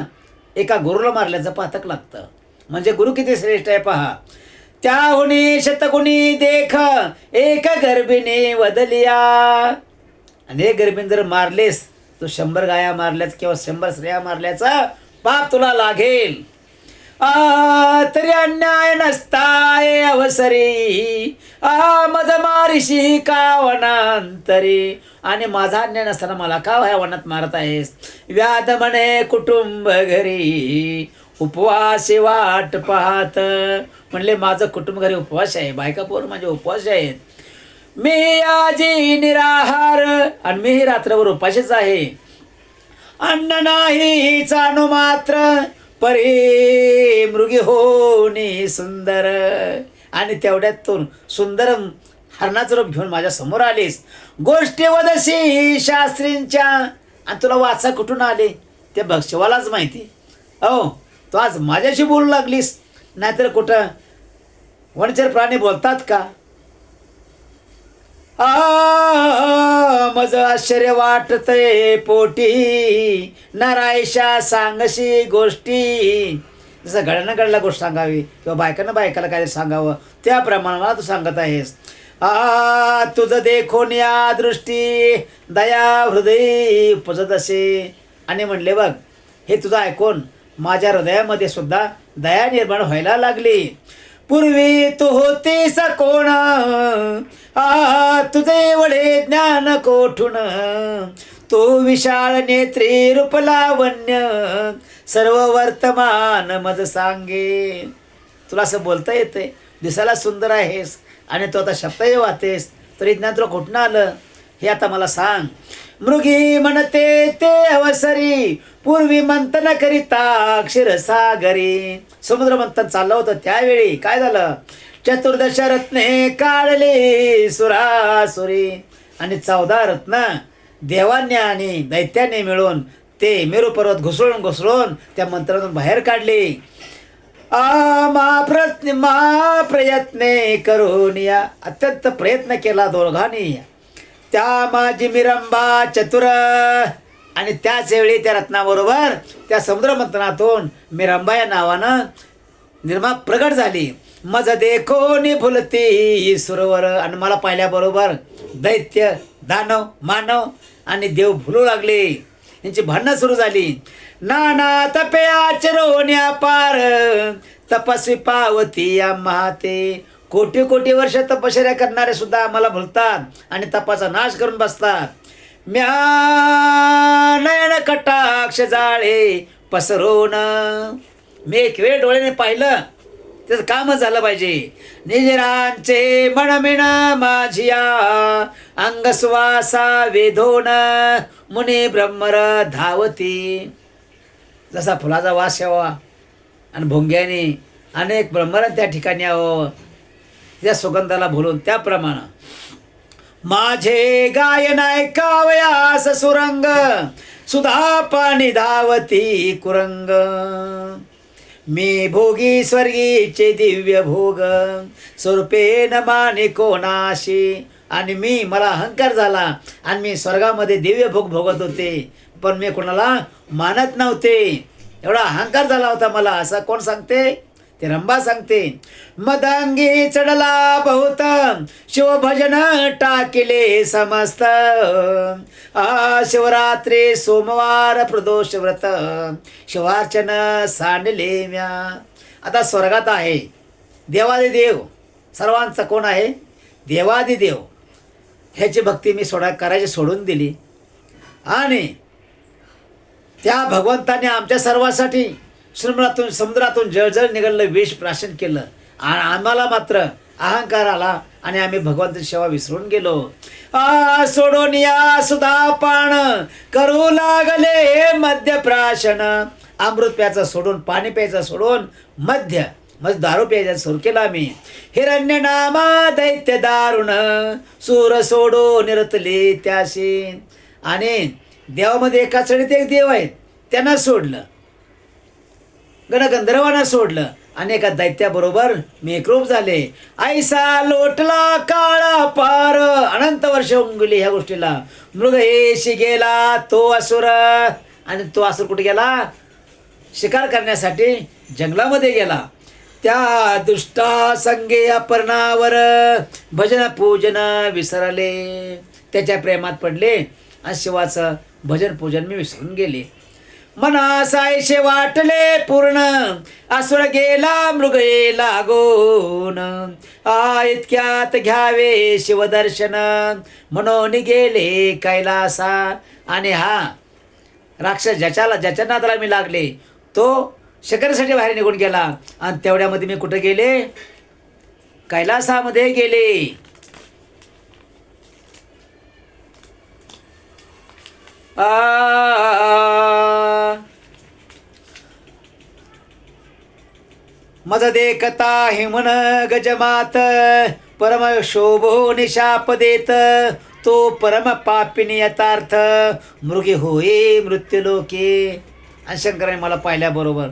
एका गुरुला मारल्याचं पातक लागतं. म्हणजे गुरु किती श्रेष्ठ आहे पहा. त्याहुनी शतगुणी देख एक गर्भिणी वदलिया. अनेक गर्भिणी जर मारलेस तो 100 गाया मारल्याच किंवा 100 स्त्रिया मारल्याचा पाप तुला लागेल. तरी अन्याय नसताय अवसरी मज मारिशी का वनांतरी. आणि माझा अन्याय नसताना मला का ह्या वनात मारत आहेस. व्याध म्हणे कुटुंब घरी उपवासी वाट पाहत. म्हणले माझं कुटुंब घरी उपवास आहे, बायका पोर माझे उपवास आहेत. मी आजी निराहार आणि मीही रात्रभर उपाशीच आहे. अन्न नाही चाणू मात्र परी मृगी होनी सुंदर. आणि तेवढ्यातून सुंदर हरणाचं रूप घेऊन माझ्या समोर आलीस. गोष्टी वदशी शास्त्रींच्या आणि तुला वाचा कुठून आले ते भक्षवालाच माहिती. अहो तू आज माझ्याशी बोलू लागलीस, नाहीतर कुठं वनचर प्राणी बोलतात का. मज आश्चर्य वाटतय पोटी नरायशा सांगशी गोष्टी. जसं घड्यानं घडला गोष्ट सांगावी किंवा बायकांना बायकाला काय सांगावं त्याप्रमाणे मला तू सांगत आहेस. तुझं देखून या दृष्टी दया हृदय उपजत असे. आणि म्हणले बघ हे तुझं ऐकून माझ्या हृदयामध्ये सुद्धा दया निर्माण व्हायला लागली. पूर्वी तू होतीस कोण तुझे वडे ज्ञान कोठून. तो विशाळ नेत्री रूप लावण्य सर्व वर्तमान मज सांगे. तुला असं बोलता येते, दिसायला सुंदर आहेस आणि तू आता शब्दही वाहतेस, तरी ज्ञान तुला कुठून आलं हे आता मला सांग. मृगी म्हणते ते अवसरी पूर्वी मंथन करिता क्षीरसागरी. समुद्र मंथन चाललं होतं त्यावेळी काय झालं. चतुर्दश रत्ने काढले सुरासुरी. आणि 14 रत्न देवांनी आणि दैत्याने मिळून ते मेरू पर्वत घुसळून त्या मंत्रातून बाहेर काढले. प्रयत्ने करून या अत्यंत प्रयत्न केला दोघांनी. त्या माझी मिरंबा चतुर. आणि त्याच वेळी त्या रत्नाबरोबर त्या समुद्र मंथनातून मिरंबा या नावानं निर्मा प्रगट झाली. मज देखोनी फुलती सुरवर. आणि मला पाहिल्याबरोबर दैत्य दानव मानव आणि देव भुलू लागले, यांची भांडणं सुरू झाली. नाना तपे आचरोन्या पार तपस्वी पावती या महाते. कोटी कोटी वर्ष तपश्चर्या करणारे सुद्धा आम्हाला भुलतात आणि तपाचा नाश करून बसतात. म्या नयन कटाक्ष जाळे पसरून. मी एक वेळ डोळ्याने पाहिलं त्याचं कामच झालं पाहिजे. निजरांचे मनमिण माझिया अंग श्वासा वेधोन मुनी ब्रह्मर धावती. जसा फुलाचा वास यावा आणि भोंग्याने अनेक ब्रह्मर त्या ठिकाणी यावं त्या सुगंधाला भुलून त्याप्रमाणे माझे गायन ऐकावयास सुरंग सुधा पाणी धावती कुरंग. मी भोगी स्वर्गीचे दिव्य भोग स्वरूपे न माने कोणाशी. आणि मला अहंकार झाला आणि मी स्वर्गामध्ये दिव्य भोग भोगत होते, पण मी कोणाला मानत नव्हते. एवढा अहंकार झाला होता मला. असं कोण सांगते, ते रंभा सांगते. मदंगी चढला बहुत शिवभजन टाकिले समस्त. शिवरात्री सोमवार प्रदोष व्रत शिवार्चन सांडले म्या. आता स्वर्गात आहे देवादिदेव, सर्वांचा कोण आहे, देवादिदेव. ह्याची भक्ती मी करायची सोडून दिली आणि त्या भगवंताने आमच्या सर्वांसाठी समुद्रातून जळजळ निघालेलं विष प्राशन केलं. आणि आम्हाला मात्र अहंकार आला आणि आम्ही भगवंताची सेवा विसरून गेलो. सोडून या सुधा पान करू लागले मद्य प्राशन. अमृत प्यायचं सोडून, पाणी प्यायचं सोडून मध्य दारू प्यायचं सुरू केला आम्ही. हिरण्य नामा दैत्य दारुण सूर सोडो निरतले त्याशी. आणि देवामध्ये एका चढीत एक देव आहेत, त्यांना सोडलं, गणगंधर्वांना सोडलं आणि एका दैत्याबरोबर मी एकरूप झाले. ऐसा लोटला काळा पार अनंत वर्ष होऊन गेली ह्या गोष्टीला. मृगहेशी गेला तो असुर. आणि तो असुर कुठे गेला, शिकार करण्यासाठी जंगलामध्ये गेला. त्या दुष्टा संगे अपर्णावर भजन पूजन विसरले. त्याच्या प्रेमात पडले आणि शिवाचं भजन पूजन मी विसरून गेले. मनासायशे वाटले पूर्ण असुर गेला मृग लागून इतक्यात घ्यावे शिवदर्शन म्हणून गेले कैलासा. आणि हा राक्षस ज्याच्या नादाला मी लागले तो शिकारीसाठी बाहेर निघून गेला आणि तेवढ्यामध्ये मी कुठं गेले, कैलासामध्ये गेले. मज देखता हिमन गजमात परम शोभो निशाप देत तो परम पापिनी यथार्थ मृगी होई मृत्यूलोके. आणि शंकराने मला पाहिल्याबरोबर,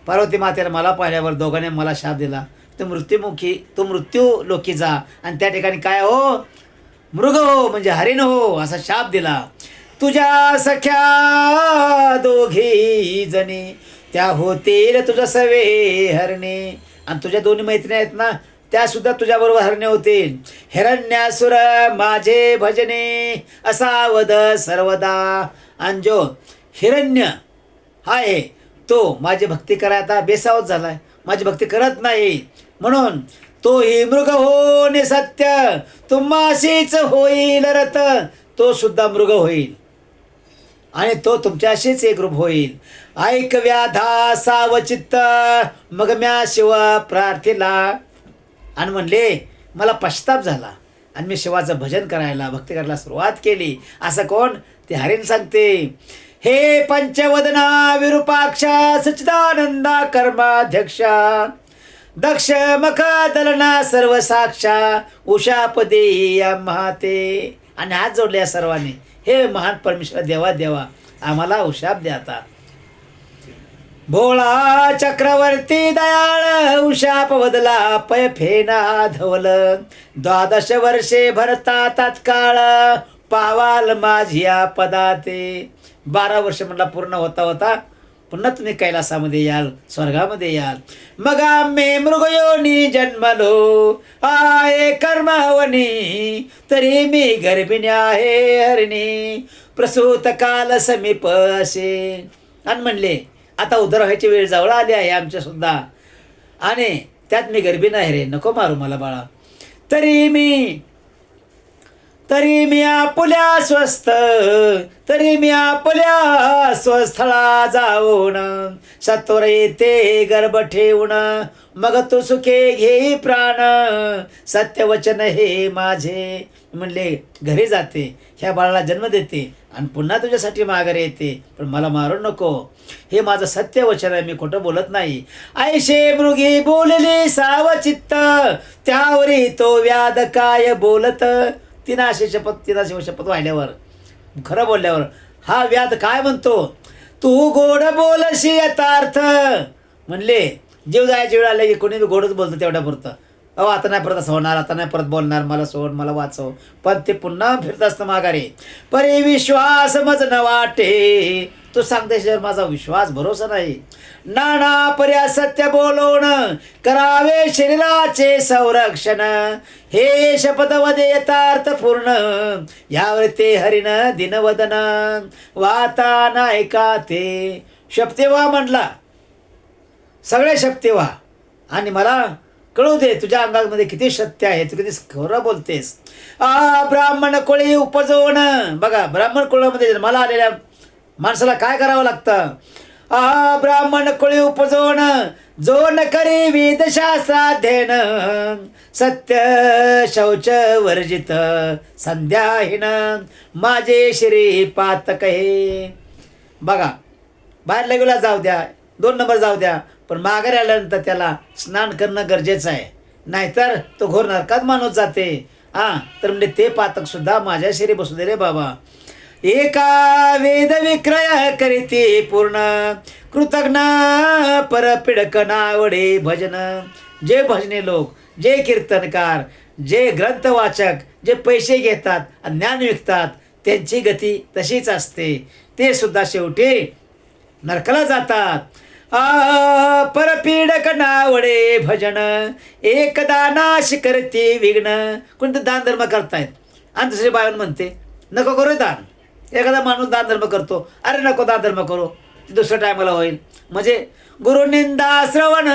पार्वती मातेने मला पाहिल्यावर दोघांनी मला शाप दिला, तो मृत्यू लोकी जा आणि त्या ठिकाणी काय हो, मृग हो म्हणजे हरिण हो असा शाप दिला. तुझ्या सख्या दोघी जणी त्या होतील तुझ्या सवे हरणे. आणि तुझ्या दोन्ही मैत्रिणी आहेत ना त्या सुद्धा तुझ्याबरोबर हरणे होतील. हिरण्यासुर माझे भजने असावध सर्वदा. आणि जो हिरण्य आहे तो माझी भक्ती करायला बेसावत झालाय, माझी भक्ती करत नाही, म्हणून तो ही मृग हो नि सत्य तुम्हाशीच होईल रत. तो सुद्धा मृग होईल आणि तो तुमच्याशीच एक रूप होईल. ऐक व्याधा सावचित्त मग म्या शिव प्रार्थिला. आणि म्हणले मला पश्चाताप झाला आणि मी शिवाचं भजन करायला भक्ती करायला सुरुवात केली. असं कोण, ते हरिण सांगते. हे पंचवदना विरूपाक्षा सच्चिदानंदा कर्माध्यक्षा दक्ष मख दलना सर्व साक्षा उषापदी महाते. आणि हात जोडले या सर्वांनी, हे महान परमेश्वर देवा आम्हाला उशाप द्या आता. भोळा चक्रवर्ती दयाळ उशाप बदला पय फेना धवल 12 वर्षे भरता तात्काळ पावाल माझ्या पदाते. 12 वर्ष म्हटला पूर्ण होता पुन्हा तुम्ही कैलासामध्ये याल, स्वर्गामध्ये याल. मग आम्ही मृगयोनी जन्मलो आहे कर्मावनी तरी मी गर्भिणी आहे हरिणी प्रसूत काल समीप असे. आणि म्हणले आता उदर व्हायची वेळ जवळ आली आहे आमच्या सुद्धा आणि त्यात मी गर्भिणी आहे रे, नको मारू मला बाळा. तरी मी आपुल्या स्वस्थळा जाऊन सत्वर येते गर्भ ठेवून मग तू सुखे घेई प्राण सत्यवचन हे माझे. म्हणले घरी जाते, ह्या बाळाला जन्म देते आणि पुन्हा तुझ्यासाठी माघारी येते, पण मला मारू नको, हे माझं सत्यवचन आहे, मी खोटं बोलत नाही. ऐशे मृगी बोलली सावचित्त त्यावरी तो व्याध काय बोलत. तिनाशे शपथ वाहिल्यावर खरं बोलल्यावर हा व्याध काय म्हणतो, तू गोड बोलशी यथार्थ. म्हणले जीव जायची वेळ आले की कोणी गोडच बोलतो तेवढ्या पुरतं. आता नाही परत असं होणार, आता नाही परत बोलणार, मला सोड, मला वाचव. पण ते पुन्हा फिरत असतं माघारी. परी विश्वास मज न वाटे, तू सांगते माझा विश्वास भरोसा नाही. नाना पर्या सत्य बोलवण करावे शरीराचे संरक्षण हे शपथवदे यथार्थ पूर्ण यावर ते हरिण दिनवदन वाता नायका. ते शपथेवा म्हटला, सगळे शपथेवा आणि मला कळू दे तुझ्या अंगामध्ये किती सत्य आहे, तू किती खरं बोलतेस. ब्राह्मण कोळी उपजवण. बघा ब्राह्मण कुळामध्ये जन्माला आलेल्या माणसाला काय करावं लागतं. ब्राह्मण कोळी उपजवण जो न करी वेदशास्त्राध्ययन सत्य शौच वर्जित संध्याहीन माझे श्री पातक हे. बघा बाहेर लगेला जाऊ द्या, 2 नंबर जाऊ द्या, पण माघारी आल्यानंतर त्याला स्नान करणं गरजेचं आहे, नाहीतर तो घोर नरकात माणूस जाते. तर म्हणजे ते पातक सुद्धा माझ्या शरीर बसू दे रे बाबा. एका वेद विक्रय करीती पूर्ण कृतज्ञ परपिडक नावडे भजन. जे भजने लोक, जे कीर्तनकार, जे ग्रंथवाचक, जे पैसे घेतात आणि ज्ञान विकतात त्यांची गती तशीच असते, ते सुद्धा शेवटी नरकाला जातात. परपीडक नावडे भजन एकदा नाश करते विघ्न. कोणतं दान धर्म करतायत आणि दुसरी बायन म्हणते नको करू दान. एखादा माणूस दान धर्म करतो, अरे नको दान धर्म करू, ते दुसऱ्या टायमाला होईल. म्हणजे गुरुनिंदा श्रवण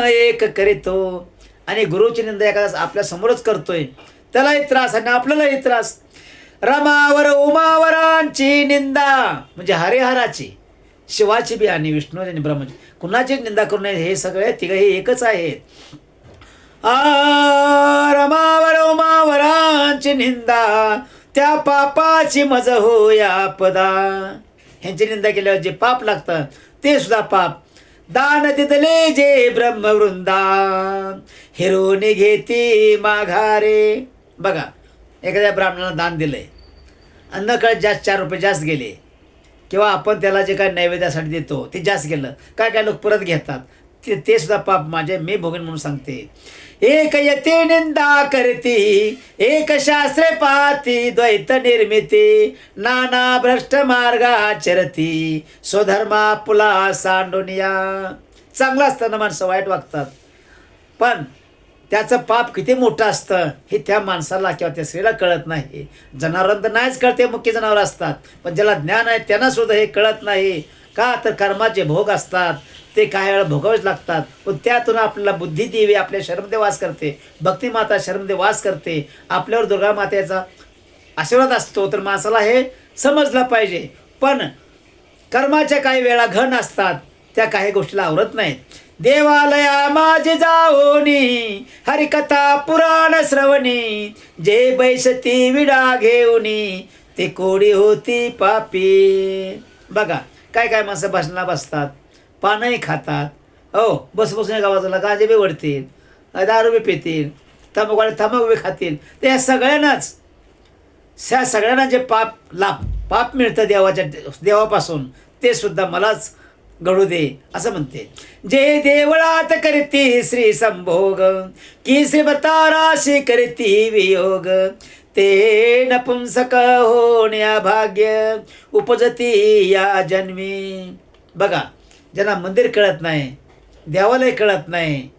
एक करीतो, आणि गुरुची निंदा एखादा आपल्या समोरच करतोय त्यालाही त्रास आणि आपल्यालाही त्रास. रमावर उमावरांची निंदा म्हणजे हरिहराची, शिवाची बी आणि विष्णूची आणि ब्रह्माची, कुणाची निंदा करू नये. हे सगळे तिघही एकच आहेत. रमावर उमावरांची निंदा, त्या पापाची मज होया पदा. ह्यांची निंदा केल्यावर जे पाप लागतं ते सुद्धा पाप. दान दिदले जे ब्रह्मवृंदा, हिरोनी घेती माघारे. बघा, एखाद्या ब्राह्मणाला दान दिलंय आणि न कळत जास्त 4 रुपये जास्त गेले, किंवा आपण त्याला जे काय नैवेद्यासाठी देतो ते जास्त गेलं, काय काय लोक परत घेतात, ते सुद्धा पाप माझे मी भोगेन म्हणून सांगते. एक यते निंदा करती, एक शास्त्रे पाहती, द्वैत निर्मिती, नाना भ्रष्ट मार्गाचरती, स्वधर्मा पुला सांडोनिया. चांगलं असताना माणसं वाईट वागतात, पण त्याचं पाप किती मोठं असतं हे त्या माणसाला किंवा त्या स्त्रीला कळत नाही. जनावरांना तर नाहीच कळते, मुख्य जनावर असतात, पण ज्याला ज्ञान आहे त्यांना सुद्धा हे कळत नाही. का तर कर्माचे भोग असतात, ते काही वेळा भोगावेच लागतात. पण त्यातून आपल्याला बुद्धी देवी आपल्या शर्मदे वास करते, भक्तिमाता शर्मदे वास करते, आपल्यावर दुर्गा मातेचा आशीर्वाद असतो. तर माणसाला हे समजलं पाहिजे. पण कर्माच्या काही वेळा घन असतात, त्या काही गोष्टीला आवरत नाहीत. देवालया माझे जाओनी, हरिकथा पुराण श्रवणी, जे बैसती विडा घेऊनी, ते कोडी होती पापी. बघा, काय काय माणसं भाषणाला बसतात, पानंही खातात, हो बस बसून एका बाजूला गांजे बी वडतील, दारू बी पितील, तंबाखू बी खातील. ते ह्या सगळ्यांना जे पाप मिळतं देवापासून, ते सुद्धा मलाच घडू दे असं म्हणते. जे देवळात करती श्री संभोग, की श्रीमताराशी करती वियोग, ते नपुंसक होण्या भाग्य उपजती या जन्मी. बघा, ज्यांना मंदिर कळत नाही, देवालय कळत नाही,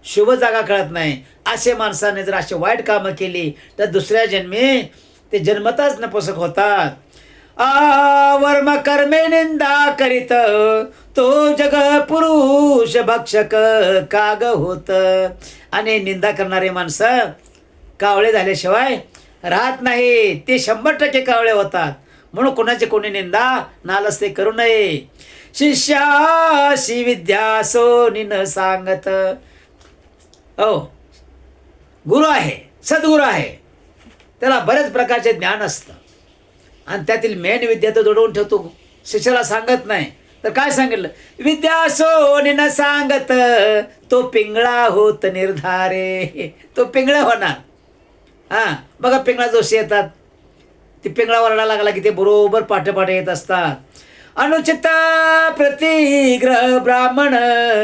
शुभ जागा कळत नाही, असे माणसाने जर असे वाईट कामं केली तर दुसऱ्या जन्मी ते जन्मताच नपुंसक होतात. वर्म कर्मे निंदा करीत, तो जग पुरुष भक्षक काग होत. आणि निंदा करणारे माणसं कावळे झाल्याशिवाय राहत नाही, ते 100% कावळे होतात. म्हणून कोणाची कोणी निंदा नालस्ते करू नये. शिष्याशी विद्या सोनी न सांगत. हो, गुरु आहे, सद्गुरू आहे, त्याला बरेच प्रकारचे ज्ञान असतं, आणि त्यातील मेन विद्या तो दडवून ठेवतो, शिष्याला सांगत नाही. तर काय सांगितलं, विद्या सोनी न सांगत, तो पिंगळा होत निर्धारे. तो पिंगळा होणार. बघा, पिंगळा जोशी येतात, ती पिंगळा वरडा लागला की ते बरोबर पाठे येत असतात. अनुचित प्रतिग्रह ब्राह्मण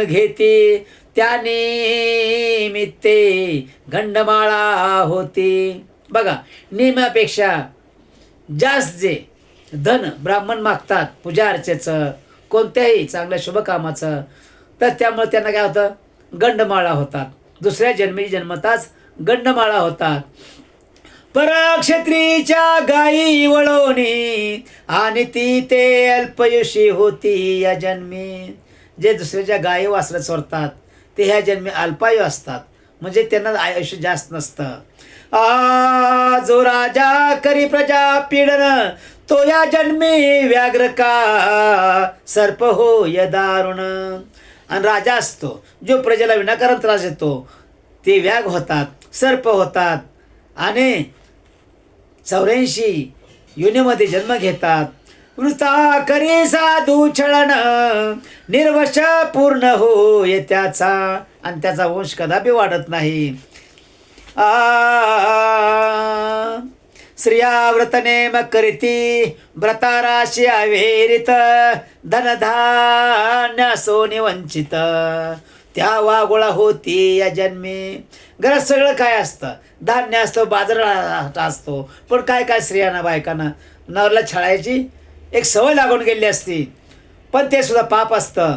घेते, त्यानिमित्ते गंडमाळा होती. बघा, नियमापेक्षा जास्त जे धन ब्राह्मण मागतात पूजा अर्चेचं, कोणत्याही चांगल्या शुभ कामाचं, तर त्यामुळे त्यांना काय होतं, गंडमाळा होतात. दुसऱ्या जन्मी जन्मताच गंडमाळा होतात. परक्षत्रीच्या गायी वळवणी, आणि ती ते अल्पयुषी होती या जन्मी. जे दुसऱ्याच्या गायी वासरत सोडतात ते ह्या जन्मी अल्पायू असतात, म्हणजे त्यांना आयुष्य जास्त नसतं. जो राजा करी प्रजा पीडन, तो या जन्मी व्याघ्र का सर्प होय दारुण. आणि राजा असतो जो प्रजेला विनाकारण त्रास देतो, ते व्याघ होतात, सर्प होतात, आणि 84 योनीमध्ये जन्म घेतात. वृथा करी साधू छळण, निर्वश पूर्ण होय त्याचा, आणि त्याचा वंश कदापि वाढत नाही. स्त्रिया व्रतनेम करीती, व्रताराशी अवेरित, धनधान्य सोने वंचित, त्या वागोळा होती या जन्मी. घरात सगळं काय असतं, धान्य असतं, बाजार असतो, पण काय काय स्त्रियांना बायकांना नवऱ्याला छळायची एक सवय लागून गेली असती, पण ते सुद्धा पाप असतं.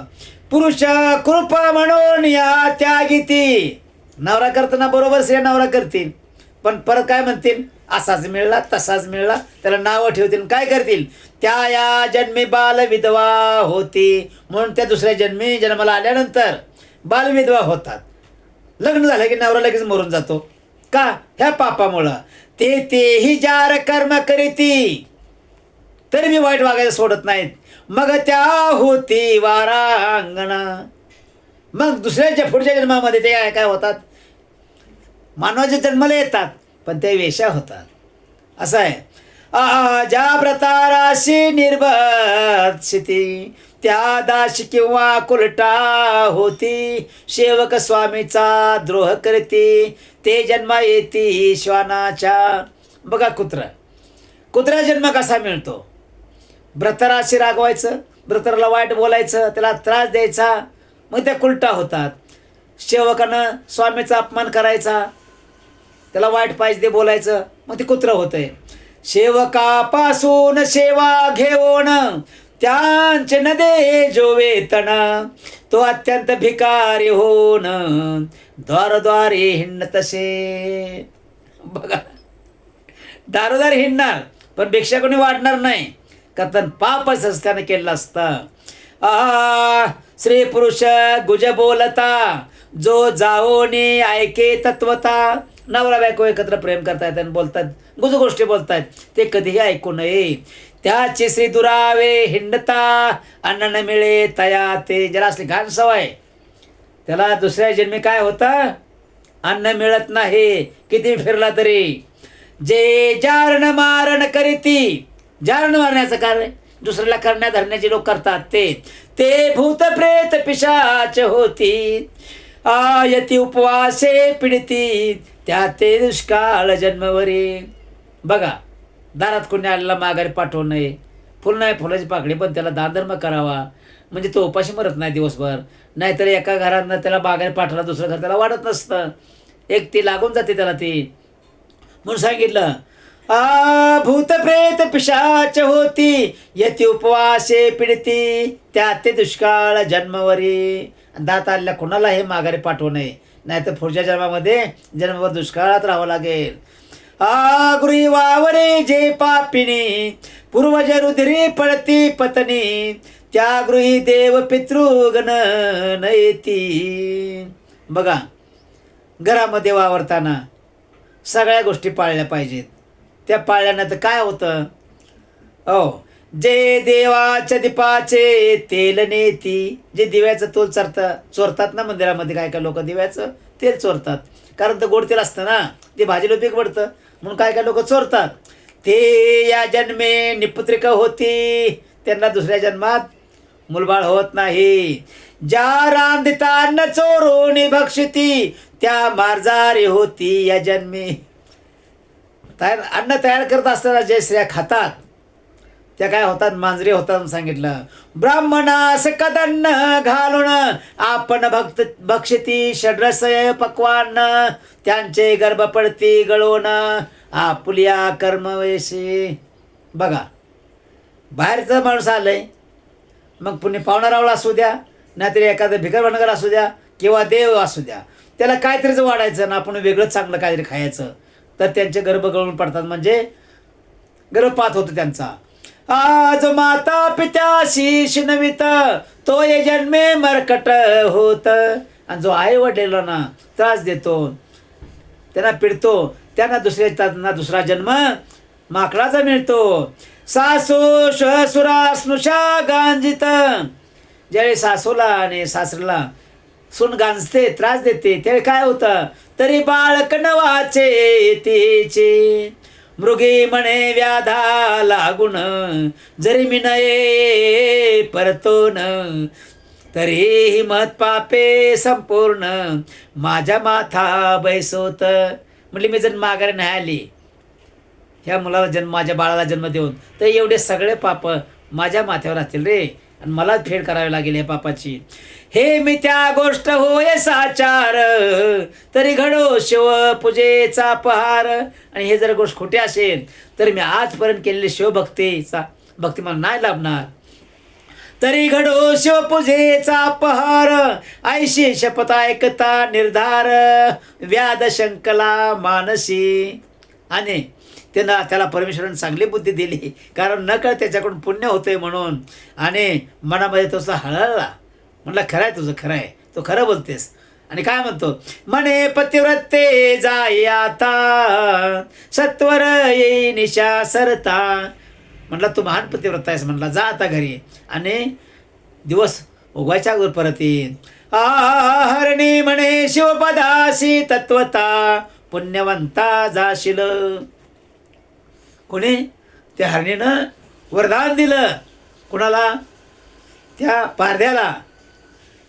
पुरुष कृप म्हणून या त्यागिती. नवरा करताना बरोबर स्त्रिया नवरा करतील, पण परत काय म्हणतील, असाच मिळला तसाच मिळला, त्याला नावं ठेवतील, काय करतील, त्या या जन्मी बालविधवा होती. म्हणून त्या दुसऱ्या जन्माला आल्यानंतर बालविधवा होतात. लग्न झालं की नवरा लगेच मरून जातो. का? ह्या पापामुळं. तेही जार कर्म करीती, तरी मी वाईट वागायला सोडत नाहीत. मग त्या होती वारांगणा. मग दुसऱ्याच्या पुढच्या जन्मामध्ये ते काय होतात? मानवाच्या जन्माला येतात, पण ते वेश्या होतात. असं आहे. ज्या व्रताराशी निर्भत्सिती, त्या दाशी किंवा कुलटा होती. सेवक स्वामीचा द्रोह करती, ते जन्मा येती श्वानाच्या. बघा, कुत्रा जन्म कसा मिळतो? व्रतराशी रागवायचं, व्रतराला वाईट बोलायचं, त्याला त्रास द्यायचा, मग त्या कुलटा होतात. सेवकानं स्वामीचा अपमान करायचा, त्याला वाईट पाहिजे बोलायचं, मग ते कुत्रं होतंय. सेवकापासून सेवा घेऊन त्यांचे न दे जो वेतन, तो अत्यंत भिकारी होऊन द्वारद्वारे हिंड तसे. बघा, दारोदार हिंडणार, पण भिक्षा कोणी वाढणार नाही, कारण पापच त्यानं केलं असतं. स्त्री पुरुष गुज बोलता, जो जाओनी ऐके तत्वता. नवरा बायको एकत्र प्रेम करतायत आणि बोलतात, गुज गोष्टी बोलतायत, ते कधीही ऐकू नये. त्याची श्री दुरावे हिंडता, अन्न न मिळे तया ते. ज्याला असली घाण सवय, त्याला दुसऱ्या जन्मी काय होतं? अन्न मिळत नाही, किती फिरला तरी. जे जारण मारण करीती, जारण मारण्याचं कार्य दुसऱ्याला करण्या धरण्याचे लोक करतात, ते भूत प्रेत पिशाच होती. यती उपवासे पीडिती, त्या ते दुष्काळ जन्मवरी. बघा, दारात कोणी आलेला माघारी पाठवू नये. फुल नाही फुलाची पाकळी, पण त्याला दानधर्म करावा, म्हणजे तो उपाशी मरत नाही दिवसभर. नाहीतर एका घरातनं त्याला माघारी पाठवला, दुसरं घर त्याला वाढत नसतं, एक ती लागून जाते त्याला ती. म्हणून सांगितलं, भूतप्रेत पिशाच होती, यती उपवासे पीडिती, त्या ते दुष्काळ जन्मवरी. दात आलेल्या कोणाला हे माघारी पाठवू नये, नाहीतर पुढच्या जन्मावर दुष्काळात राहावं लागेल. गृही वावरे जे पापिनी, पूर्वज रुधिरी पळती पत्नी, त्या गृही देव पितृगण नयती. बघा, घरामध्ये वावरताना सगळ्या गोष्टी पाळल्या पाहिजेत. त्या पाळल्यानंतर काय होतं? जे देवाच्या दीपाचे तेल नेती. जे दिव्याचं तोल चोरतात ना मंदिरामध्ये, काय काय लोक दिव्याचं तेल चोरतात, कारण तर गोड तेल असतं ना, ते भाजीला पीक पडतं, म्हणून काय काय लोक चोरतात. ते या जन्मे निपुत्रिक होती, त्यांना दुसऱ्या जन्मात मुलबाळ होत नाही. ज्या रांदितान्न चोरून भक्षिती, त्या मार्जारी होती या जन्मी. अन्न तयार करत असताना जे स्त्रिया खातात, त्या काय होतात? मांजरी होतात सांगितलं. ब्राह्मणास कदन्न घालून आपण भक्षिती षड्रसय पक्वान, त्यांचे गर्भ पडती गळून आपुल्या कर्मवेशी. बघा, बाहेरचं माणूस आलंय, मग पुणे पाहुणारावळा असू द्या, नाहीतरी एखादं भिकार भणकर असू द्या, किंवा देव असू द्या, त्याला काहीतरीच वाढायचं ना, आपण वेगळंच चांगलं काहीतरी खायचं, तर त्यांचे गर्भ गळून पडतात, म्हणजे गर्भपात होतो त्यांचा. आज माता पित्याशी शिनवित, तो ये जन्मे मरकट होत. आणि जो आई वडिलांना त्रास देतो, त्यांना पिडतो, त्यांना दुसरा जन्म माकडाचा मिळतो. सासू श्वसुरा स्नुषा गांजित. ज्यावेळी सासूला आणि सासऱ्याला सून गांजते, त्रास देते, त्यावेळी काय होतं? तरी बाळक नवाचे तिचे, मृगी म्हणे व्याधा लागून, जरी मी नये परतोन, तरीही मत पापे संपूर्ण, माझ्या माथा बैसोत. म्हटली, मी जर माघारी नाही आली ह्या मुलाला माझ्या बाळाला जन्म देऊन, तर एवढे सगळे पाप माझ्या माथ्यावर राहतील रे, आणि मला फेड करावी लागेल या पापाची. हे मी त्या गोष्ट होय साचार, तरी घडो शिव पूजेचा पहार. आणि हे जर गोष्ट खोटी असेल, तर मी आजपर्यंत केलेली भक्ती मला नाही लाभणार. तरी घडो शिवपूजेचा पहार, ऐशी शपथ ऐकता निर्धार, व्याध शंकला मानसी. आणि त्याला परमेश्वराने चांगली बुद्धी दिली, कारण नकळत त्याच्याकडून पुण्य होतंय म्हणून. आणि मनामध्ये तसं हळहळला. म्हटलं खरं आहे तुझं, खरं आहे, तू खरं बोलतेस. आणि काय म्हणतो, म्हणे पतिव्रते जाई आता, सत्वर येई निशा सरता. म्हटलं तू महान पतिव्रता आहेस, म्हटला जा आता घरी आणि दिवस उगवायच्या अगोदर परत येईन. हरणी म्हणे शिवपदासी तत्वता, पुण्यवंता जाशील. कोणी? त्या हरणीनं वरदान दिलं. कुणाला? त्या पारध्याला,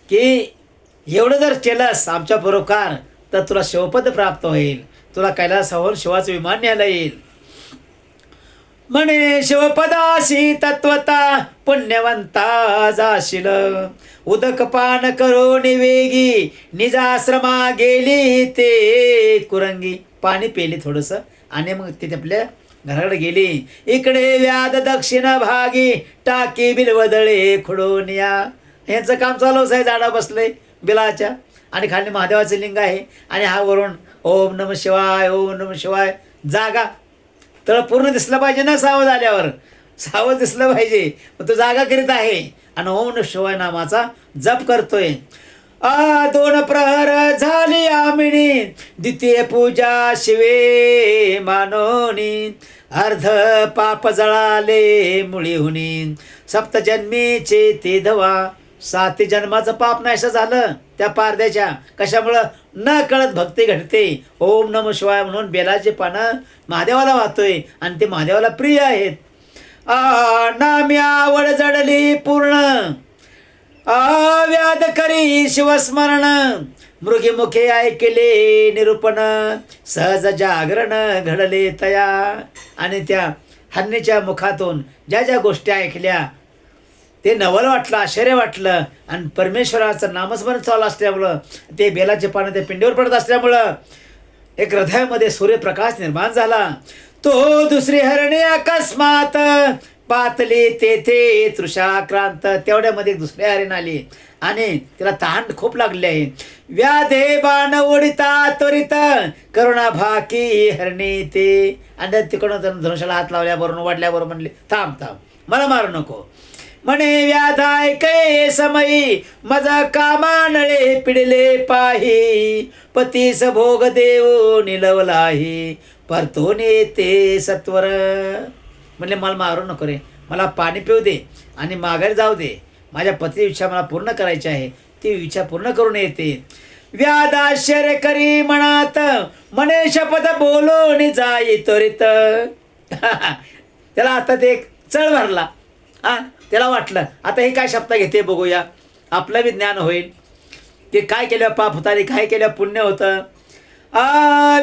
की एवढं जर केलंस आमच्या परोपकार तर तुला शिवपद प्राप्त होईल, तुला कैलासावर शिवाचं विमान न्यायला येईल. म्हणे शिवपदासी तत्वता, पुण्यवंता जाशील. उदक पान करो निवेगी, निजाश्रमा गेली ते कुरंगी. पाणी पेली थोडंसं आणि मग तिथे आपल्या घराकडे गेली. इकडे व्याध दक्षिण भागी, टाकी बिलवदळे खुडून या. यांचं काम चालूच आहे, झाडा बसलंय बिलाच्या आणि खाली महादेवाचं लिंग आहे आणि हा वरून ओम नम शिवाय, ओम नम शिवाय. जागा तळ पूर्ण दिसलं पाहिजे ना, सावध आल्यावर सावध दिसलं पाहिजे. मग तो जागा करीत आहे आणि ओम नम शिवाय नामाचा जप करतोय. 2 प्रहर झाली आमिणी, द्वितीय पूजा शिवे मानोनी. अर्ध पाप जळाले मुळी हुनी, सप्तजन्मीचे ते धवा. 7 जन्माचं पाप नाहीसं झालं त्या पारद्याच्या. कशामुळं? न कळत भक्ती घडते. ओम नम शिवाय म्हणून बेलाचे पानं महादेवाला वाहतोय आणि ते महादेवाला प्रिय आहेत. नामी आवड जडली पूर्ण, व्याध करी शिवस्मरण. मृगीमुखे ऐकले निरूपण, सहज जागरण घडले तया. आणि त्या हरणीच्या मुखातून ज्या ज्या गोष्टी ऐकल्या ते नवल वाटलं, आश्चर्य वाटलं. आणि परमेश्वराचं नामस्मरण चालू असल्यामुळं, ते बेलाचे पानं ते पिंडीवर पडत असल्यामुळं एक हृदयामध्ये सूर्यप्रकाश निर्माण झाला. तो दुसरी हरणी अकस्मात, पातली तेथे तृषाक्रांत. तेवढ्यामध्ये एक दुसरी हरीण आली आणि तिला तहान खूप लागली आहे. व्याधे बाण ओढिता त्वरित, करुणा भाकी हरणी ते. आणि तिकडून धनुष्याला हात लावल्याबरोबर वाढल्याबरोबर म्हणले थांब थांब, मला मारू नको. म्हणे व्याधाय कै समयी, मज कामानळे पिडले पाही. पतीस भोग देऊ निलवलाही, परतोने ते सत्वर. म्हणले मला मारू नको रे, मला पाणी पिऊ दे आणि माघारी जाऊ दे. माझ्या पती इच्छा मला पूर्ण करायची आहे, ती इच्छा पूर्ण करून येते. व्याध आश्चर्य करी मनात, म्हणे शपथ बोलून जाई त्वरित. त्याला आता ते चळ भरला. त्याला वाटलं आता हे काय शब्द घेते बघूया, आपलं बी ज्ञान होईल की काय केलं पाप होतं आणि काय केलं पुण्य होतं.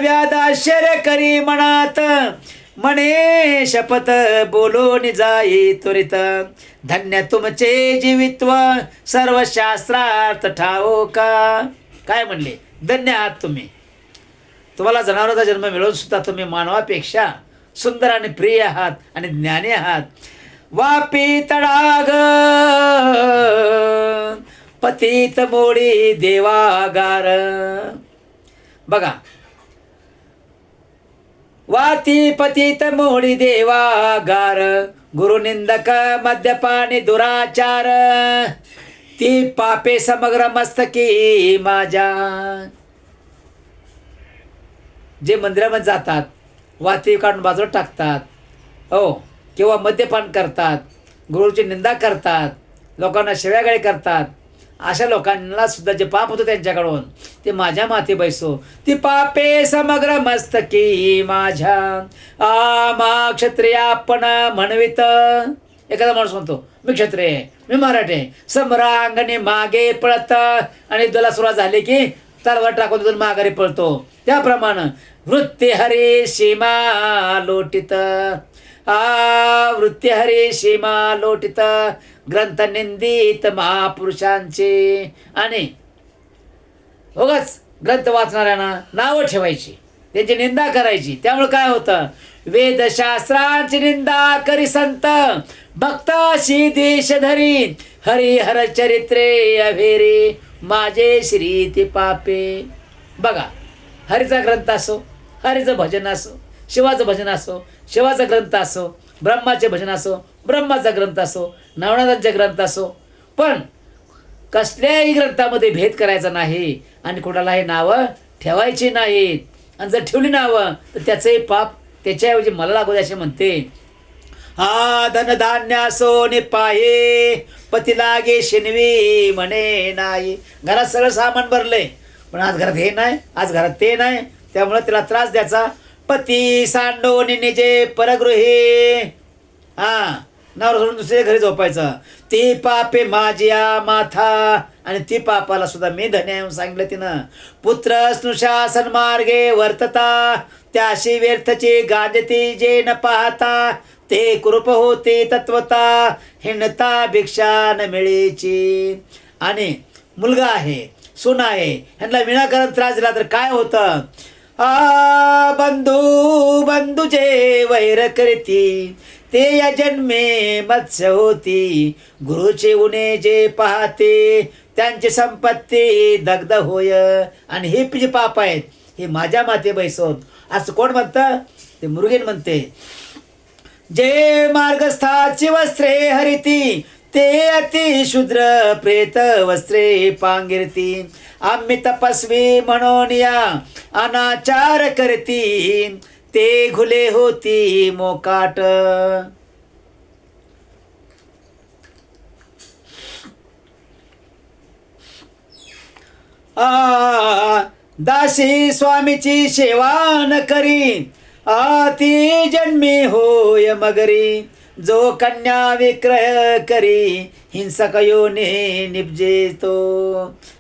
व्याध आश्चर्य करी मनात, म्हणे शपथ बोलून जाई त्वरित. धन्य तुमचे जीवित्व, सर्व शास्त्रार्थ ठाओ का. काय म्हणले? धन्य आहात तुम्ही, तुम्हाला जनावरांचा जन्म मिळून सुद्धा तुम्ही मानवापेक्षा सुंदर आणि प्रिय आहात आणि ज्ञानी आहात. वापी तडाग पतित मोडी देवागार. बघा, वाती पतित मोडी देवागार, गुरुनिंदक मद्यपानी दुराचार. ती पापे समग्र मस्तकी माझ्या. जे मंदिरामध्ये जातात, वाती काढून बाजूला टाकतात, हो, किंवा मद्यपान करतात, गुरुची निंदा करतात, लोकांना शिव्यागाळी करतात, अशा लोकांना सुद्धा जे पाप होतं त्यांच्याकडून ते माझ्या माथी बैसो. ती पापे समग्र मस्तकी माझ्या. मा क्षत्रिय आपण म्हणवित. एखादा माणूस म्हणतो मी क्षत्रिय आहे, मी मराठी आहे, सम्रांगणी मागे पळत आणि युद्धाला सुरुवात झाली की तलवार टाकून तिथून माघारी पळतो. त्याप्रमाणे वृत्ती हरी सीमा लोटित. वृत्ती हरी सीमा लोटित, ग्रंथ निंदित महापुरुषांचे. आणि उगाच ग्रंथ वाचणाऱ्यांना नावं ठेवायची, त्यांची निंदा करायची. त्यामुळे काय होतं? वेदशास्त्रांची निंदा करी संत, भक्ताशी देश धरी. हरिहर चरित्रे अभेरे, माझे श्री ते पापे. बघा, हरीचा ग्रंथ असो, हरीचं भजन असो, शिवाचं भजन असो, शिवाचा ग्रंथ असो, ब्रह्माचे भजन असो, ब्रह्माचा ग्रंथ असो, नवनाथांचे ग्रंथ असो, पण कसल्याही ग्रंथामध्ये भेद करायचा नाही आणि कोणालाही नावं ठेवायची नाहीत. आणि जर ठेवली नावं तर त्याचंही पाप त्याच्याऐवजी मला लागू द्यायचे म्हणते. हा धनधान्य असो नि पाहे, पती लागे शिनवी म्हणे नाही. घरात सगळं सामान भरलंय, पण आज घरात हे नाही, आज घरात ते नाही, त्यामुळे त्याला त्रास द्यायचा. पती सांडो निजे परगृहे, हा नवरा सोडून दुसऱ्या घरी झोपायचं. ती पापे माझ्या माथा, आणि ती पापाला सुद्धा मी धन्य येऊन सांगितलं तिनं. पुत्र स्नुषा सन्मार्गे वर्तता, त्याशी व्यर्थची गाजती जे न पाहता. ते कृप होते तत्वता, हिणता भिक्षा न मिळेची. आणि मुलगा आहे, सून आहे, ह्यांना विनाकारण त्रास दिला तर काय होतं? बंधू बंधूचे वैर करती, ते या जन्मे मत्स्य होती. गुरुचे उणे जे पाहते, त्यांची संपत्ती दग्ध होय. आणि हे जे पाप आहेत हे माझ्या माते बैसोत, असं कोण म्हणतं? ते मुरुगन म्हणते. जे मार्गस्थाची वस्त्रे हरिती, ते अति शूद्र प्रेत वस्त्रे पांगिरती. आम्ही तपस्वी म्हणून या अनाचार करती, ते घुले होती मोकाट. दासी स्वामीची सेवा न करी, ती जन्मी होय मगरी. जो कन्या विक्रय करी, हिंसक योने निपजे तो.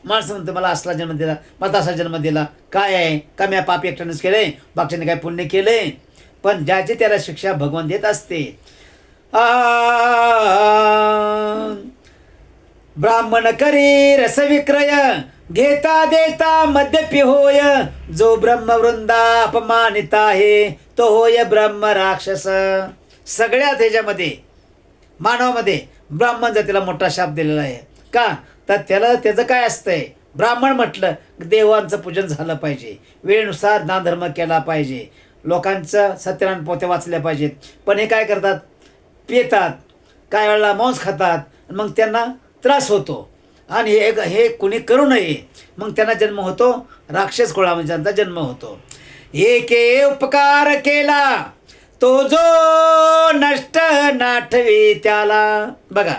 माणसं म्हणते मला असला जन्म दिला, मला तसा जन्म दिला, काय आहे का मी पाप एकट्यानेच केले, बाकीच्याने काय पुण्य केले? पण ज्याची त्याला शिक्षा भगवान देत असते. ब्राह्मण करी रसविक्रय, घेता देता मद्यपी होय. जो ब्रह्मवृंदा अपमानित आहे, तो होय ब्रह्म राक्षस. सगळ्यात ह्याच्यामध्ये मानवामध्ये ब्राह्मण जातीला मोठा शाप दिलेला आहे. का तर त्याला त्याचं काय असतंय? ब्राह्मण म्हटलं देवांचं पूजन झालं पाहिजे, वेळेनुसार दानधर्म केला पाहिजे, लोकांचं सत्यनारायण पोथ्या वाचल्या पाहिजेत. पण हे काय करतात? पितात, काय वेळेला मांस खातात, मग त्यांना त्रास होतो. आणि हे कुणी करू नये, मग त्यांना जन्म होतो राक्षस कुळामध्ये, त्यांचा जन्म होतो. एके उपकार केला, तो जो नष्ट नाठवी त्याला. बघा,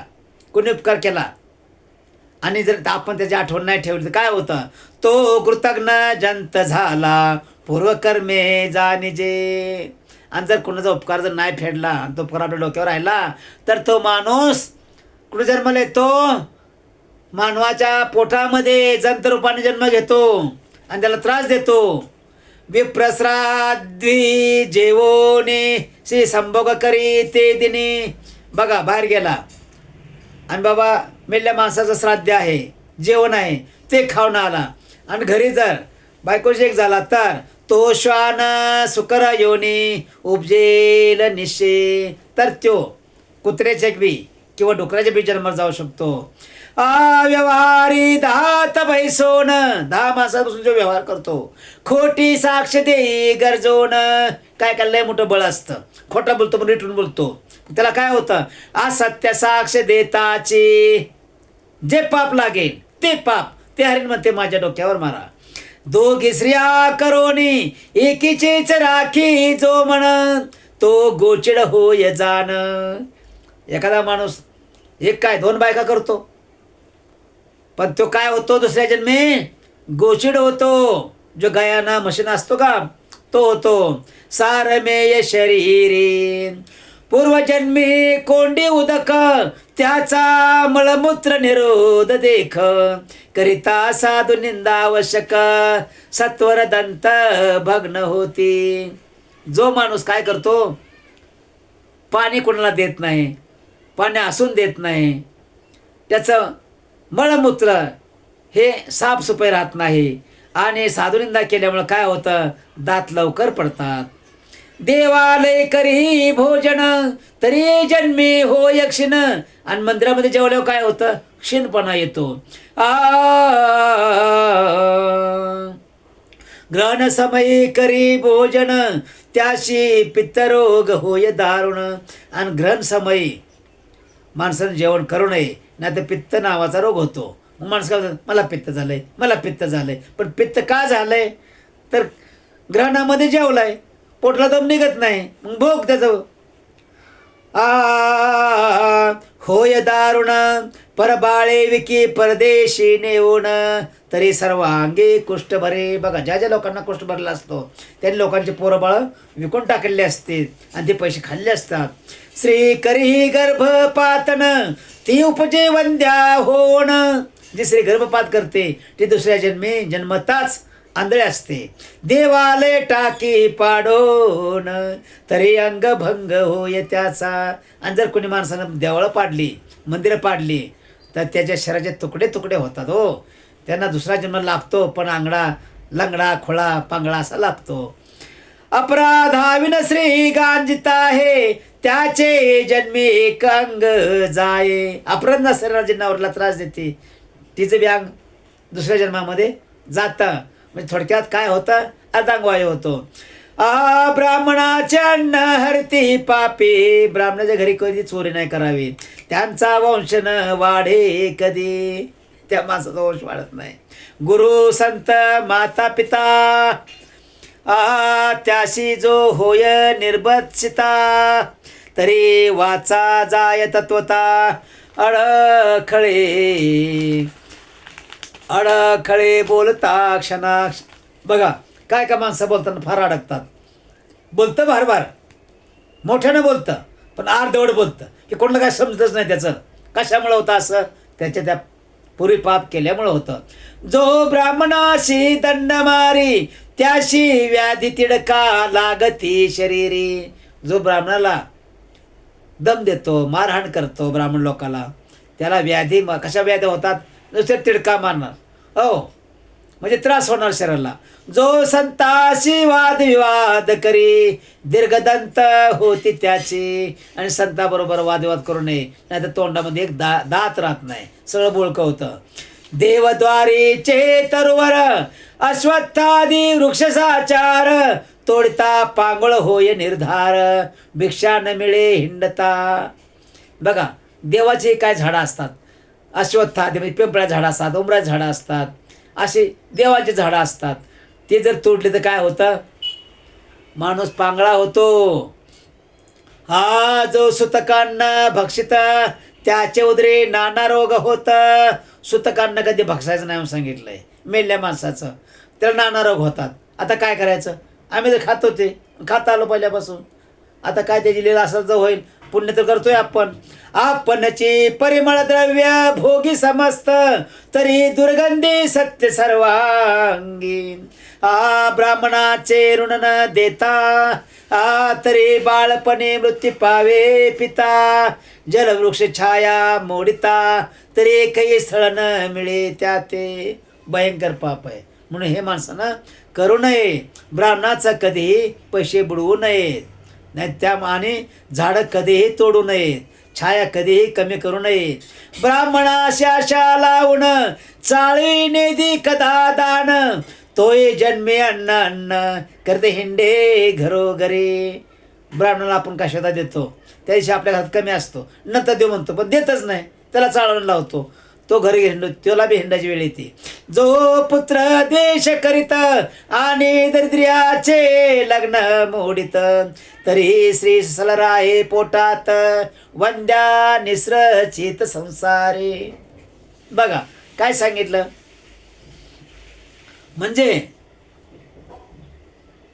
कुणी उपकार केला आणि जर आपण त्याची आठवण नाही ठेवली तर काय होतं? तो कृतज्ञ जंत झाला, पूर्वकर्मे जाणीजे. आणि जर कुणाचा उपकार जर नाही फेडला आणि तो उपकार आपल्या डोक्यावर राहिला तर तो माणूस कुठे जन्माला येतो? मानवाच्या पोटामध्ये जंतरूपाने जन्म घेतो आणि त्याला त्रास देतो. विप्रश्राद्वी जेवोने श्री संभोग करी ते दिनी. बघा, बाहेर गेला आणि बाबा मेल्या माणसाचं श्राद्ध आहे, जेवण आहे, ते खाऊन आला आणि घरी जर बायकोशी एक झाला तर तो श्वान सुकर योनी उपजेल निशे. तर त्यो कुत्र्याच्या बी किंवा डुकराच्या बी जन्माला जाऊ शकतो. व्यवहारी दात बैसोन, 10 माणसापासून जो व्यवहार करतो, खोटी साक्ष देई गरजोन. काय लय मोठं बळ असतं, खोटा बोलतो पण रिटून बोलतो, त्याला काय होतं? असत्य साक्ष देताची जे पाप लागेल ते पाप ते हरिण म्हणते माझ्या डोक्यावर मारा. दोघी स्त्रिया करोनी एकीचेच राखी, जो म्हण तो गोचिड होय जाण. एखादा माणूस एक काय 2 बायका करतो, पण तो काय होतो? दुसऱ्या जन्मी गोचिड होतो. जो गायाना मशीन असतो का तो होतो. सारमेय शरीरी पूर्वजन्मी कोंडी उदक, त्याचा मळमूत्र निरोध देख. करिता साधू निंदा आवश्यक, सत्वर दंत भग्न होती. जो माणूस काय करतो? पाणी कोणाला देत नाही, पाणी असून देत नाही, त्याचं मळमूत्र हे साफसफाई राहत नाही आणि साधुनिंदा केल्यामुळे काय होतं? दात लवकर पडतात. देवालय करी भोजन, तरी जन्मी होय क्षीण. आणि मंदिरामध्ये जेवल्यावर काय होतं? क्षीणपणा येतो. ग्रहण समयी करी भोजन त्याशी पित्तरोग होय दारुण. आणि ग्रहण समयी माणसानं जेवण करू नये, नाही तर पित्त नावाचा रोग होतो. मग माणसं काय म्हणतात, मला पित्त झालंय, मला पित्त झालंय. पण पित्त का झालंय, तर ग्रहणामध्ये जेवलाय, पोटला दम निघत नाही, मग भोग त्याचं होय दारुण. परबाळे विकी परदेशी नेऊन तरी सर्वांगी कुष्ठ भरे. बघा, ज्या ज्या लोकांना कुष्ठ भरला असतो त्यांनी लोकांचे पोरं बाळ विकून टाकलेले असते आणि ते पैसे खाल्ले असतात. श्री करी गर्भपातन ती उपजे वंद्या होण. जी स्त्री गर्भपात करते ती दुसऱ्या जन्मी जन्मताच आंधळे असते. देवालय टाकी पाडोन तरी अंगभंग होय त्याचा. आणि जर कोणी माणसानं देवळं पाडली, मंदिरं पाडली, तर त्याच्या शरीराचे तुकडे तुकडे होतात हो. त्यांना दुसरा जन्म लाभतो, पण आंगडा लंगडा खोळा पांगळा असा लाभतो. अपराधाविन श्री गांजिता आहे त्याचे जन्मी एक अंग जाये. अपराध नसणाऱ्या जन्मावरला त्रास देते, तिचं बी अंग दुसऱ्या जन्मामध्ये जातं. म्हणजे थोडक्यात काय होतं, अर्धांगवायू होतो. ब्राह्मणाचे अन्न हरती पापी. ब्राह्मणाच्या घरी कधी चोरी नाही करावी, त्यांचा वंश न वाढे कधी. त्या माणसाचा वंश वाढत नाही. गुरु संत माता पिता त्याशी जो होय निर्बत्सिता तरी वाचा जाय तत्वता. अडखळे बोलता क्षणाक्ष. बघा, काय का माणसं बोलताना फार अडकतात. बोलतं भारभार, मोठ्यानं बोलतं, पण अर्धवट बोलतं की कोणाला काय समजतच नाही त्याचं. कशामुळं होतं असं, त्याच्या त्या पूर्वी पाप केल्यामुळं होतं. जो ब्राह्मणाशी दंड मारी त्याशी व्याधी तिडका लागती शरीरी. जो ब्राह्मणाला दम देतो, मारहाण करतो ब्राह्मण लोकाला, त्याला व्याधी, कशा व्याधी होतात, नुसते तिडका मारणार हो, म्हणजे त्रास होणार शरीराला. जो संताशी वादविवाद करी दीर्घदंत होती त्याची. आणि संताबरोबर वादविवाद करू नये, नाही तर तोंडामध्ये एक दात राहत नाही, सगळं बोळकं होतं. देवद्वारीचे तरुवर अश्वत्थादी वृक्षसाचार तोडता पांगळ होय निर्धार. भिक्षा न मिळे हिंडता. बघा, देवाचे काय झाडं असतात, अश्वत्थादी म्हणजे पिंपळ्या झाडं असतात, उमराची झाडं असतात, असे देवाचे झाडं असतात. ते जर तोडले तर काय होतं, माणूस पांगळा होतो. जो सुतकांना भक्षित त्याचे उदरे नाना रोग होत. सुतकांना कधी भक्षायचं नाही सांगितलंय, मेल्या माणसाचं त्याला नाना रोग होतात. आता काय करायचं, आम्ही तर खात होते, खात आलो पहिल्यापासून. आता काय त्याची लीला असं जर होईल, पुण्य तर करतोय आपण. आपणची परिमळ द्रव्य भोगी समस्त तरी दुर्गंधी सत्य सर्वांगी. ब्राह्मणाचे ऋण न देता तरी बाळपणे मृत्यू पावे पिता. जलवृक्ष छाया मोडिता तरी एकही स्थळ न मिळे त्या. ते भयंकर पाप आहे. म्हणून हे माणसानं करू नये. ब्राह्मणाचा कधीही पैसे बुडवू नयेत, नाही त्या आणि झाडं कधीही तोडू नयेत, छाया कधीही कमी करू नये. ब्राह्मणाशी आशा लावून चाळी नेदी कदा दान तोय जन्मे अन्न अन्न करते हिंडे घरोघरी. ब्राह्मणाला आपण कशाला देतो, त्या दिवशी आपल्या घरात कमी असतो, नंतर देऊ म्हणतो, पण देतच नाही, त्याला चाळवून लावतो, तो घरी हिंडो, त्याला बी हिंडाची वेळ येते. जो पुत्र देश करीत आणि दरिद्र्याचे लग्न मोडित तरी श्री सलराये पोटात वंद्या निसरचित संसारे. बघा काय सांगितलं, म्हणजे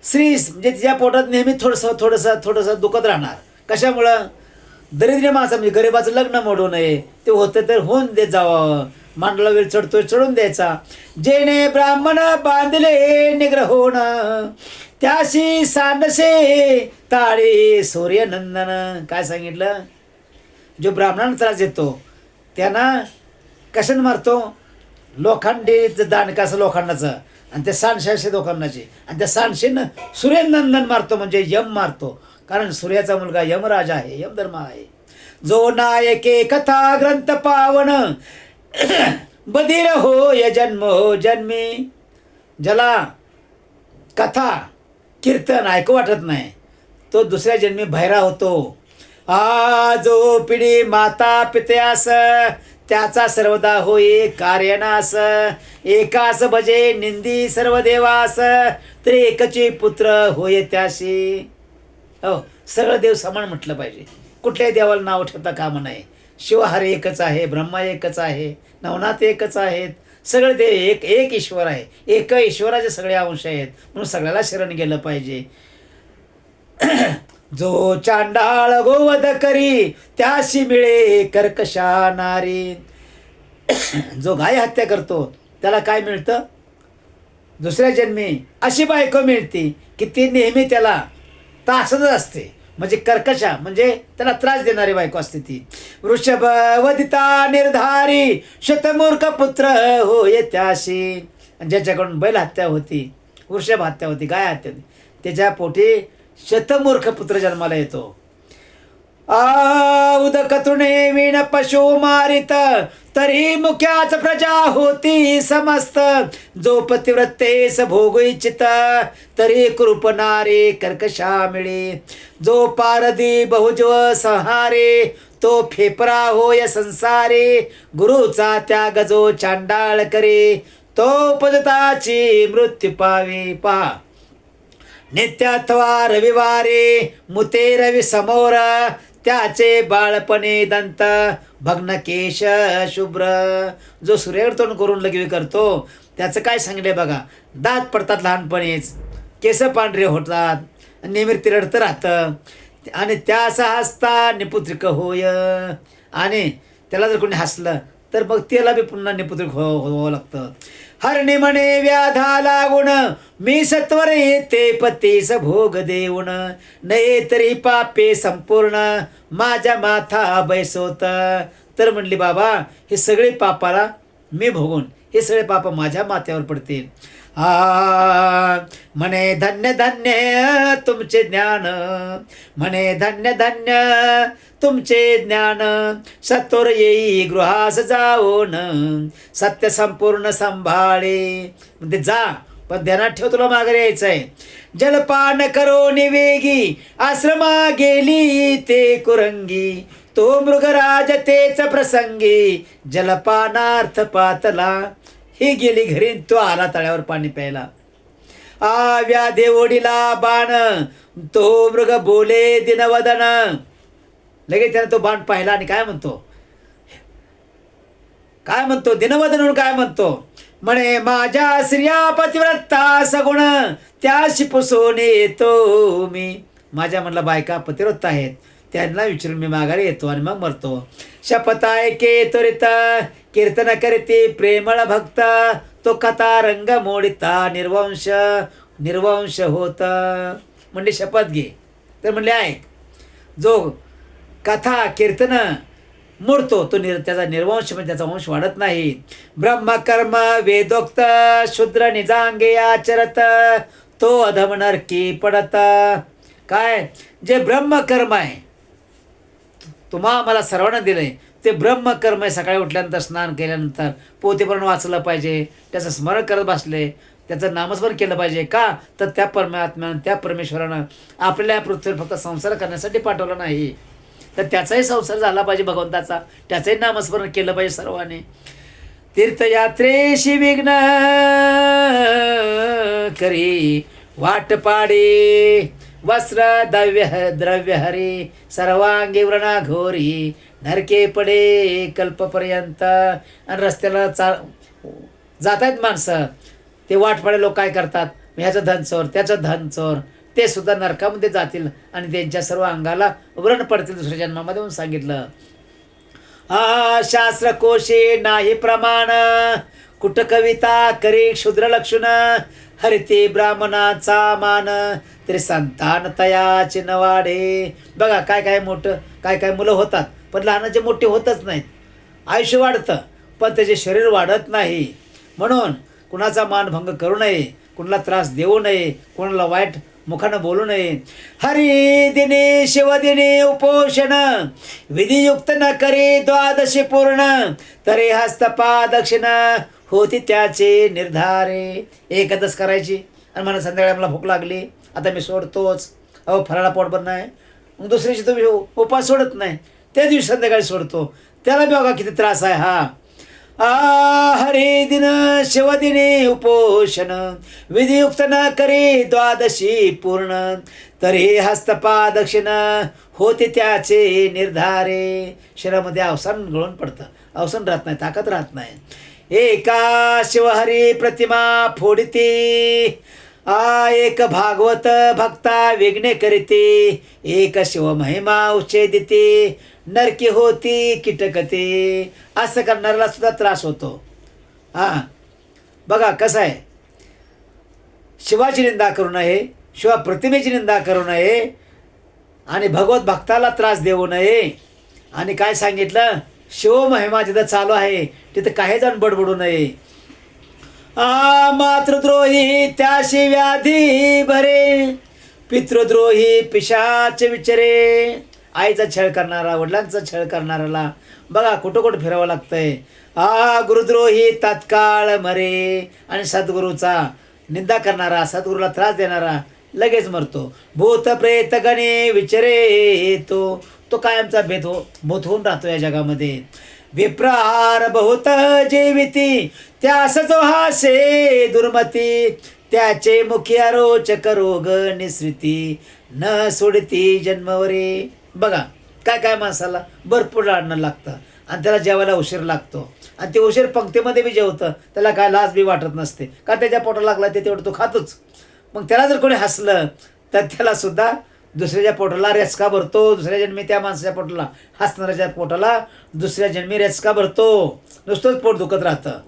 श्री म्हणजे तिच्या पोटात नेहमी थोडंसं दुखत राहणार. कशामुळं, दरिद्र माणसं म्हणजे गरिबाचं लग्न मोडू नये, ते होतं तर होऊन देत जावं. मांडला वेळ चढतोय चढून द्यायचा. जेणे ब्राह्मण बांधले निग्रह होण त्याशी सांडसे ताळे सूर्यनंदन. काय सांगितलं, जो ब्राह्मणांना त्रास देतो त्यांना कशाने मारतो, लोखंडीचं दान कसं लोखंडाचं, आणि त्या सांडशे असे लोखंडाचे, आणि त्या सांडशेनं सूर्यनंदन मारतो म्हणजे यम मारतो. कारण सूर्याचा मुलगा यमराज आहे, यमधर्म आहे. जो नायके कथा ग्रंथ पावन बधीर हो य जन्म हो जन्मी. ज्याला कथा कीर्तन ऐकू वाटत नाही, तो दुसऱ्या जन्मी भैरा होतो. जो पिढी माता पित्यास त्याचा सर्वदा होई कार्यनास. एकास भजे निंदी सर्व देवास तरी एकचे पुत्र होय त्याशी. हो, सगळं देव समान म्हटलं पाहिजे. कुठल्याही देवाला नाव ठेवता कामा नाही. शिवहर एकच आहे, ब्रह्मा एकच आहे, नवनाथ एकच आहेत. सगळे देव एक एक ईश्वर आहे. एक ईश्वराचे सगळे अंश आहेत, म्हणून सगळ्याला शरण गेलं पाहिजे. जो चांडाळ गोवध करी त्याशी मिळे कर्कशा नारी. जो गाय हत्या करतो त्याला काय मिळतं? दुसऱ्या जन्मी अशी बायको मिळते की ती नेहमी त्याला त्रासच असते, म्हणजे कर्कशा, म्हणजे त्याला त्रास देणारी बायको असते ती. वृषभ वदिता निर्धारी शतमूर्ख पुत्र होय त्याशी. ज्याच्याकडून बैल हत्या होती, वृषभ हत्या होती, गाय हत्या होती, त्याच्या पोटी शतमूर्ख पुत्र जन्माला येतो. उदक तृणे विण पशु मारित तरी मुख्याच प्रजा होती समस्त. जो पतिव्रतेस भोगू इच्छित तरी कृपणारे कर्कशा मिळे. जो पारदी बहुजव संहारे तो फेपरा होय संसारे. गुरुचा त्याग जो चांडाळ करे तो पदताची मृत्यू पावे. पहा, नित्य अथवा रविवारे मुते रवी समोर त्याचे बाळपणे दंत भग्न केश शुभ्र. जो सूर्यावर तोंड करून लघवी करतो त्याचं काय सांगितलंय बघा. दात पडतात लहानपणीच, केस पांढरे होतात, निमित्त रडतं राहतं, आणि त्याचा हसता निपुत्रिक होय. आणि त्याला जर कोणी हसलं तर मग त्याला बी पुन्हा निपुत्रिक व्हावं लागतं. हरणे म्हणे व्याधा लागून मी सत्वर येते पतीस भोग देऊन. नये तरी पापे संपूर्ण माझ्या माथा बैसोत. तर म्हणली बाबा, हे सगळे पापाला मी भोगून हे सगळे पाप माझ्या माथ्यावर पडतील. म्हणे धन्य धन्य तुमचे ज्ञान, म्हणे धन्य धन्य तुमचे ज्ञान. सत्वर येई गृहास जाऊन सत्य संपूर्ण संभाळे. म्हणजे जा, पण ध्यानात ठेव, तुला माघारी यायचं आहे. जलपान करो निवेगी आश्रमा गेली ते कुरंगी. तो मृगराज तेच प्रसंगी जलपानार्थ पातला. ही गेली घरी, तो आला तळ्यावर पाणी प्यायला. व्याधे ओढीला बाण तो मृग बोले दिनवदन. लगेच त्याने तो बाण पाहिला आणि काय म्हणतो, काय म्हणतो, दिनवदन म्हणून काय म्हणतो, म्हणे माझ्या स्त्रिया पतिव्रता सगुण त्याशी पुसून येतो मी. माझ्या म्हणला बायका पतिव्रत आहेत, त्यांना विचारून मी माघारी येतो आणि मग मरतो. शपथ ऐके त्वरित कीर्तन करते प्रेमळ भक्त. तो कथा रंग मोडिता निर्वंश निर्वंश होत. म्हणले शपथ घे, तर म्हणले ऐक, जो कथा कीर्तन मोडतो तो त्याचा निर्वंश, म्हणजे त्याचा वंश वाढत नाही. ब्रह्मकर्म वेदोक्त शूद्र निजांगे आचरत तो अधम नरकी पडत. काय जे ब्रह्मकर्म आहे, तुम्हा मला सर्वांना दिलंय ते ब्रह्मकर्म आहे. सकाळी उठल्यानंतर स्नान केल्यानंतर पोथीपरण वाचलं पाहिजे, त्याचं स्मरण करत बसले, त्याचं नामस्मरण केलं पाहिजे. का तर त्या परमात्म्यानं, त्या परमेश्वरानं आपल्याला या पृथ्वीवर फक्त संसार करण्यासाठी पाठवला नाही, तर त्याचाही संसार झाला पाहिजे भगवंताचा, त्याचंही नामस्मरण केलं पाहिजे सर्वांनी. तीर्थयात्रेशी विघ्न करी वाट पाडे. वस्त्र द्रव्य हरी सर्वांगी व्रणा घोरी. नरके पडे कल्पपर्यंत. आणि रस्त्याला जात आहेत माणसं, ते वाटपाडे लोक काय करतात, ह्याचं धन चोर, त्याचं धन चोर, ते सुद्धा नरकामध्ये जातील आणि त्यांच्या सर्व अंगाला व्रण पडतील दुसऱ्या जन्मामध्ये म्हणून सांगितलं. शास्त्र कोशे नाही प्रमाण कुट कविता करी क्षुद्र लक्षण. हरिते ब्राह्मणाचा मान तरी संतान तयाचे नवाडे. बघा काय काय मोठं, काय काय मुलं होतात पण लहानाचे मोठे होतच नाहीत. आयुष्य वाढतं पण त्याचे शरीर वाढत नाही. म्हणून कुणाचा मानभंग करू नये, कुणाला त्रास देऊ नये, कुणाला वाईट मुखानं बोलू नये. हरी दिने शिवदिने उपोषण विधियुक्त न करे द्वादशी पूर्ण. तरे हस्तपा दक्षिण होती त्याचे निर्धारे. एकादश करायची आणि मला संध्याकाळी मला भूक लागली, आता मी सोडतोच, अहो फराळा पोटभर नाही, मग दुसऱ्या दिवशी तुम्ही उपास सोडत नाही, त्या दिवशी संध्याकाळी सोडतो, त्याला बघा किती त्रास आहे हा. हरे दिन शिवदिने उपोषण, विधियुक्त न करी द्वादशी पूर्ण, तरी हस्तपादक्षिण होते त्याचे निर्धारे. शरीरामध्ये अवसान गळून पडतं, अवसान राहत नाही, ताकद राहत नाही. एका शिवहरी प्रतिमा फोडिते, एक भागवत भक्ता विघ्ने करीते, एक शिव महिमा उच्छेदिते, नरकी होती कीटकते. असं करणाऱ्याला सुद्धा त्रास होतो. हां बघा कसं आहे, शिवाची निंदा करू नये, शिवा प्रतिमेची निंदा करू नये, आणि भगवत भक्ताला त्रास देऊ नये. आणि काय सांगितलं, शिवमहिमा जिथं चालू आहे तिथं काही जण बडबडू नये. मातृद्रोही त्याशी व्याधी भरे, पितृद्रोही पिशाच विचारे. आईचा छळ करणारा, वडिलांचा छळ करणाऱ्याला बघा कुठं कुठं फिरावं लागतंय. गुरुद्रोही तात्काळ मरे, आणि सद्गुरूचा निंदा करणारा, सद्गुरूला त्रास देणारा लगेच मरतो. भूत प्रेत गणे विचारे, तो कायमचा भूत होऊन राहतो या जगामध्ये. विप्रहार बहुत जीविती, त्यास जो हासे दुर्मती, त्याचे मुखी अरोचक रोग निसृती, न सोडती जन्मवरे. बघा काय काय माणसाला भरपूर लाडणं लागतं, आणि त्याला जेवायला उशीर लागतो, आणि ते उशीर पंक्तीमध्ये बी जेवतं, त्याला काय लाज बी वाटत नसते, का त्याच्या पोटाला लागला ते तेवढं तो खातोच. मग त्याला जर कोणी हसलं तर त्याला सुद्धा दुसऱ्याच्या पोटाला रेचका भरतो. दुसऱ्या जन्मी त्या माणसाच्या पोटाला, हसणाऱ्याच्या पोटाला दुसऱ्या जन्मी रेचका भरतो, नुसतंच पोट दुखत राहतं.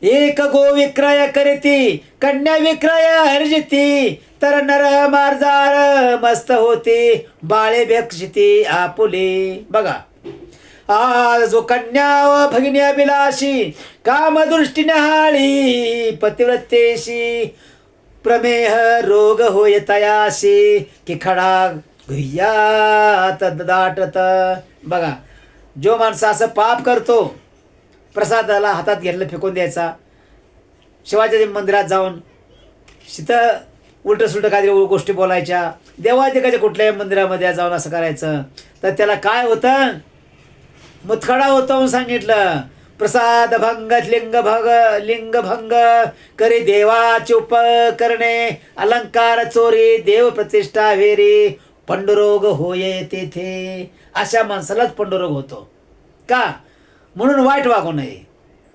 एक गो विक्रय करीती, कन्या विक्रय हर्जिती, तर नर मार्जार मस्त होती, बाळे बेक्षिती आपुले. बघा जो कन्या व भगिन्या बिलाशी, कामदृष्टीने हाळी, पतिव्रतेशी प्रमेह रोग होय तयाशी, की खडा घुय्यात दाटत. बघा जो माणसा असं पाप करतो, प्रसादाला हातात घेतलं फेकून द्यायचा, शिवाच्या मंदिरात जाऊन तिथं उलटं सुलटं काहीतरी गोष्टी बोलायच्या, देवाधिकाच्या कुठल्याही मंदिरामध्ये जाऊन असं करायचं, तर त्याला काय होतं, मुतखडा होतो म्हणून सांगितलं. प्रसाद भंग लिंगभंग करी देवाचे उपकरणे, अलंकार चोरी देव प्रतिष्ठा वेरी, पंडुरोग होये तेथे. अशा माणसालाच पंडुरोग होतो का, म्हणून वाईट वागू नये,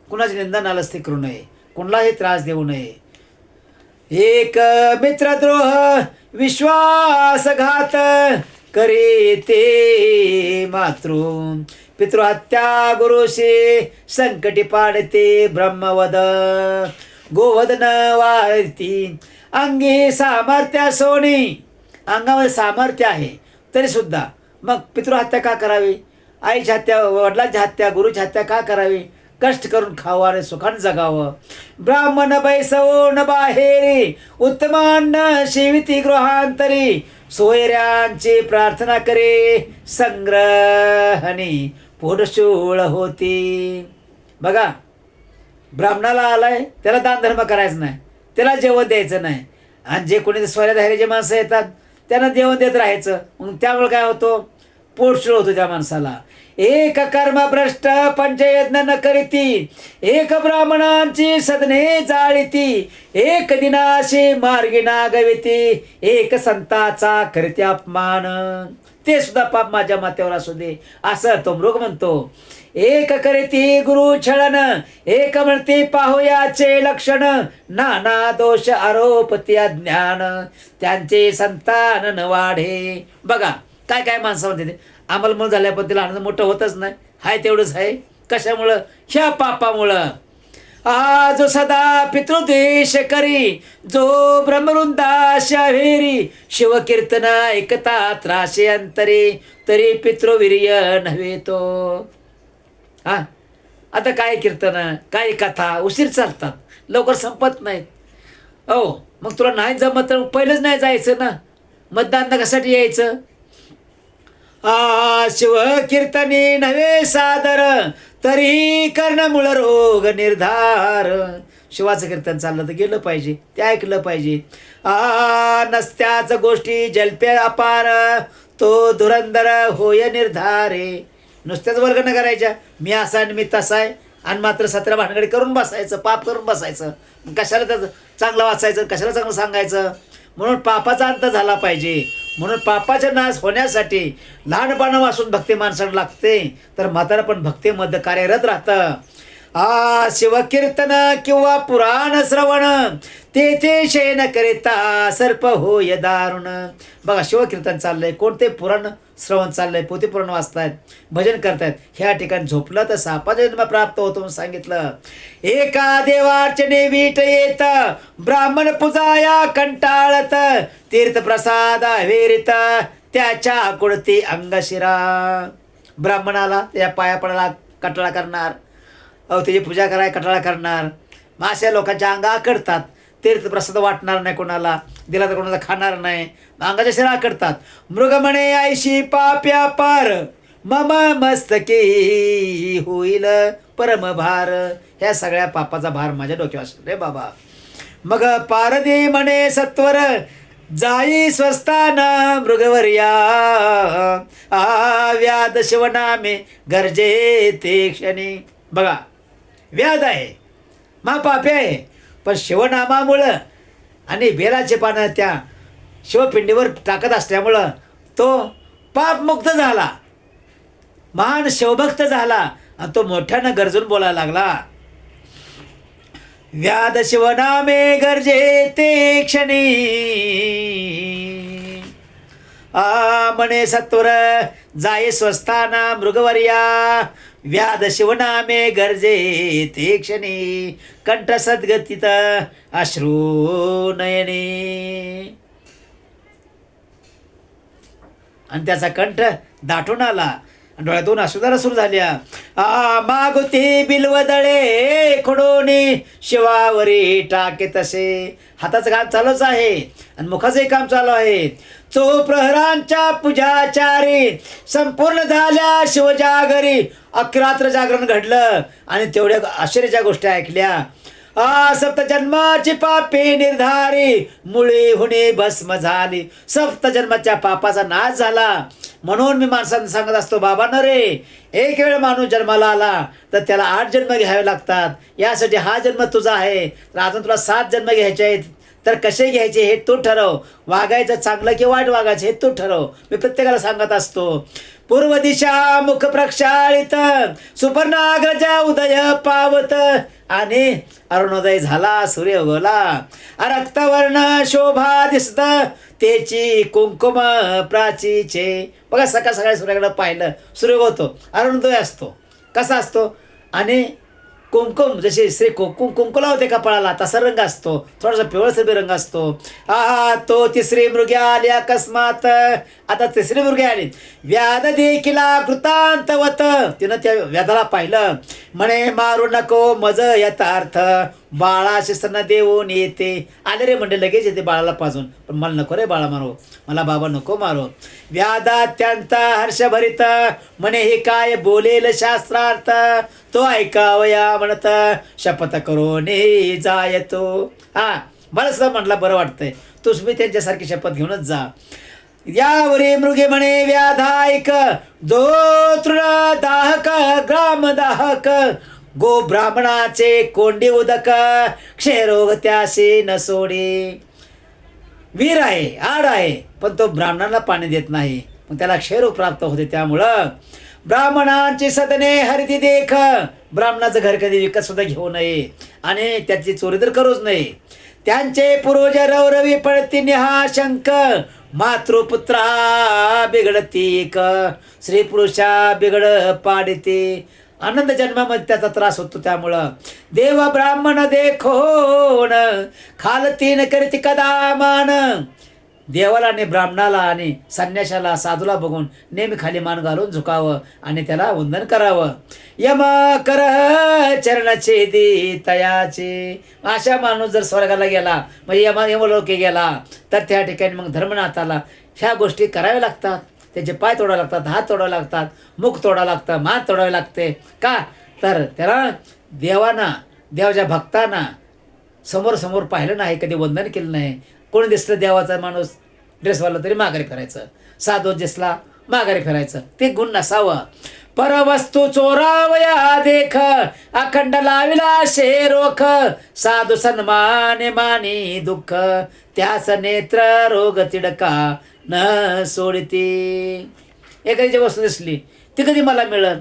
कुणाची निंदा नालस्ती करू नये, कुणालाही त्रास देऊ नये. एक मित्रद्रोह विश्वासघात करे ते मातृ, पितृहत्या गुरुशी संकटी पाडते ब्रह्मवद. गोवद न वाढती अंगी सामर्थ्य सोनी, अंगामध्ये सामर्थ्य आहे तरी सुद्धा मग पितृहत्या का करावी, आईची हत्या, वडिलांची हत्या, गुरुची हत्या का करावी, कष्ट करून खावं आणि सुखाने जगावं. ब्राह्मण बैसवो न बाहेरी, उत्तमान्न शिविती गृहांतरी, सोयऱ्यांची प्रार्थना करे, संग्रहणी पोटशूळ होती. बघा ब्राह्मणाला आलाय, त्याला दानधर्म करायचं नाही, त्याला जेवण द्यायचं नाही, आणि जे कोणी सोयऱ्या धायऱ्याचे माणसं येतात त्यांना जेवण देत राहायचं. मग त्यामुळे काय होतो, पोटशूळ होतो त्या माणसाला. एक कर्मभ्रष्ट पंचयज्ञ न करीती, एक ब्राह्मणांची सदने जाळीती, एक दिनाशी मार्गी नागविती, एक संताचा करीती अपमान, ते सुद्धा पाप माझ्या माथ्यावर असू दे, असं तो मृग म्हणतो. एक करीती गुरु छळन, एक म्हणते पाहुयाचे लक्षण, नाना दोष आरोपती अज्ञान, त्यांचे संतान न वाढे. बघा काय काय माणसं म्हणते, अंमलमल झाल्यापण तिला आनंद मोठं होतच नाही, हाय तेवढंच आहे. कशामुळं, ह्या पापामुळं. जो सदा पितृद्वेष करी, जो ब्रह्मवृंदाशा भेरी, शिवकीर्तन ऐकता त्रासे अंतरी, तरी पितृवीर्य नव्हे तो. हा आता काय कीर्तन, काय कथा उशीर चालतात, लवकर संपत नाहीत. हो मग तुला नाही जमत तर पहिलंच नाही जायचं ना, मतदान कशासाठी यायचं. शिव कीर्तनी नव्हे सादर, तरी कर्ण मूळ रोग निर्धार. शिवाचं कीर्तन चाललं तर गेलं पाहिजे, ते ऐकलं पाहिजे. नसत्याच गोष्टी जल्पे अपार, तो धुरंधर होय निर्धारे. नुसत्याच वर्ग न करायच्या, मी असा आणि मी तसा आहे, आणि मात्र सतरा भानगडी करून बसायचं, पाप करून बसायचं. कशाला त्याचं चांगलं वाचायचं, कशाला चांगलं सांगायचं. म्हणून पापाचा अंत झाला पाहिजे. म्हणून पापाचा नाश होण्यासाठी लहानपणापासून भक्ती माणसाला लागते, तर म्हातारा पण भक्तीमध्ये कार्यरत राहतं. शिवकीर्तन किंवा पुराण श्रवण, तेथे शयन करिता सर्प होय दारुण. बघा, शिवकीर्तन चाललंय, कोणते पुराण श्रवण चाललंय, पोथी पुराण वाचतायत, भजन करतायत, ह्या ठिकाणी झोपलं तर सापाचा जन्म प्राप्त होतो म्हणून सांगितलं. एका देवार्चने वीट येत, ब्राह्मण पूजाया कंटाळत, तीर्थप्रसाद वेरित, त्याच्या कुडती अंगशिरा. ब्राह्मणाला त्या पाया पडायला कटाळा करणार, त्याची पूजा करायला कटाळा करणार. मग अशा लोकांच्या अंगा आकडतात. तीर्थप्रसाद वाटणार नाही कोणाला, दिला तर कोणाला खाणार नाही, अंगाच्या शिरा आकडतात. मृग म्हणे आयशी पाप्या पार, मम मस्तकी होईल परम भार. ह्या सगळ्या पापाचा भार माझ्या डोक्यावर असेल रे बाबा. मग पारदी म्हणे सत्वर, जाई स्वस्थान मृगवर्या. व्याध शिवनामे गरजे ते क्षणी. बघा, व्याध आहे, महापापी आहे, पण शिवनामामुळं आणि बेलाचे पानं त्या शिवपिंडीवर टाकत असल्यामुळं तो पापमुक्त झाला, महान शिवभक्त झाला, आणि तो मोठ्यानं गरजून बोलायला लागला. व्याध शिवनामे गरजे ते क्षणी, म्हणे सत्वर जाये स्वस्थाना मृगवर्या. व्याध शिवनामे गरजे ते क्षणी, कंठ सद्गतीत अश्रू नयने. आणि त्याचा कंठ दाटून आला, डोळ्यातून अश्रुधारा सुरू झाल्या. मागुती बिलवदळे खोडोनी, शिवावरी टाके तसे. हाताचं काम चालूच आहे आणि मुखाचंही काम चालू आहे. चोप्रहरांच्या पूजाचारी, संपूर्ण झाल्या शिवजागरी. अकरात्र जागरण घडलं आणि तेवढ्या आश्चर्याच्या गोष्टी ऐकल्या. सप्त जन्माची पापे निर्धारी, मुळे हुणे भस्म झाली. सप्त जन्माच्या पापाचा नाश झाला. म्हणून मी माणसांना सांगत असतो, बाबांनो रे, एक वेळ माणूस जन्माला आला तर त्याला 8 जन्म घ्यावे लागतात. यासाठी हा जन्म तुझा आहे, तर अजून तुला 7 जन्म घ्यायचे आहेत. तर कसे घ्यायचे हे तू ठरव. वागायचं चांगलं की वाईट वागायचं हे तू ठरव. मी प्रत्येकाला सांगत असतो. पूर्व दिशा मुख प्रक्षाळित, सुपर्णाग्रजा उदय पावत, आणि अरुणोदय झाला, सूर्य उगवला. रक्तवर्ण शोभा दिसत, त्याची कुंकुम प्राचीचे. बघा, सकाळ सकाळी सूर्याकडे पाहिलं, सूर्य उगवतो, अरुणोदय असतो. कसा असतो? आणि कुंकुम, जसे श्री कुंकू लावते कपाळाला, तसा रंग असतो, थोडासा पिवळसर रंग असतो. तो तिसरी मृगे आली अकस्मात. आता तिसरी मृगे आली. व्याध देखिला कृतांतवत, तिनं त्या व्याधाला पाहिलं. म्हणे मारू नको मज यथार्थ, बाळा शिस्तन देऊन येते. आले रे म्हणजे लगेच येते बाळाला पाजून, पण मला नको रे बाळा मारो, मला बाबा नको मारो. व्याधा अत्यंत हर्षभरित, म्हणे हे काय बोलेल शास्त्रार्थ. तो ऐकावया म्हणत, शपथ करून जायतो. मला सुद्धा म्हटलं बरं वाटतंय, तूच मी त्यांच्यासारखी शपथ घेऊनच जा. यावरी मृगे म्हणे व्याधायक, दो तृण दाहक ग्राम दाहक, गो ब्राह्मणाचे कोंडी उदक, क्षयरोग त्याशी न सोडी. वीर आहे, आड आहे, पण तो ब्राह्मणाला पाणी देत नाही, मग त्याला क्षयरोग प्राप्त होते. त्यामुळं ब्राह्मणांची सदने हरिती देख, ब्राह्मणाचं घर कधी विकत सुद्धा घेऊ नये आणि त्याची चोरी तर करूच नये. त्यांचे पूर्वज रवरवी पडती निहाशंक, मातृपुत्रा बिघडतीक, स्त्री पुरुषा बिघड पाडिते. आनंद जन्मामध्ये त्याचा त्रास होतो. त्यामुळं देव ब्राह्मण देखोन, खालतीन करीती कदा मान. देवाला आणि ब्राह्मणाला आणि संन्याशाला साधूला बघून नेहमी खाली मान घालून झुकावं आणि त्याला वंदन करावं. यम कर चरणछेदी तयाचे. अशा माणूस जर स्वर्गाला गेला, म्हणजे यमलोके गेला, तर त्या ठिकाणी मग धर्मनाथाला ह्या गोष्टी कराव्या लागतात. त्याचे पाय तोडावे लागतात, हात तोडावे लागतात, मुख तोडावं लागतं, मान तोडावे लागते. का? तर त्याला देवाच्या भक्तांना समोर समोर पाहिलं नाही, कधी वंदन केलं नाही. कोणी दिसलं देवाचा माणूस ड्रेसवाला तरी माघारी फिरायचं, साधू दिसला माघारी फिरायचं. ते गुण नसावं. परवस्तू चोरावया देख, अखंड लाविला शेरोख, साधू सन्माने मानी दुःख, त्यास नेत्र रोग तिडका न सोडती. एखादी वस्तू दिसली ती कधी मला मिळेल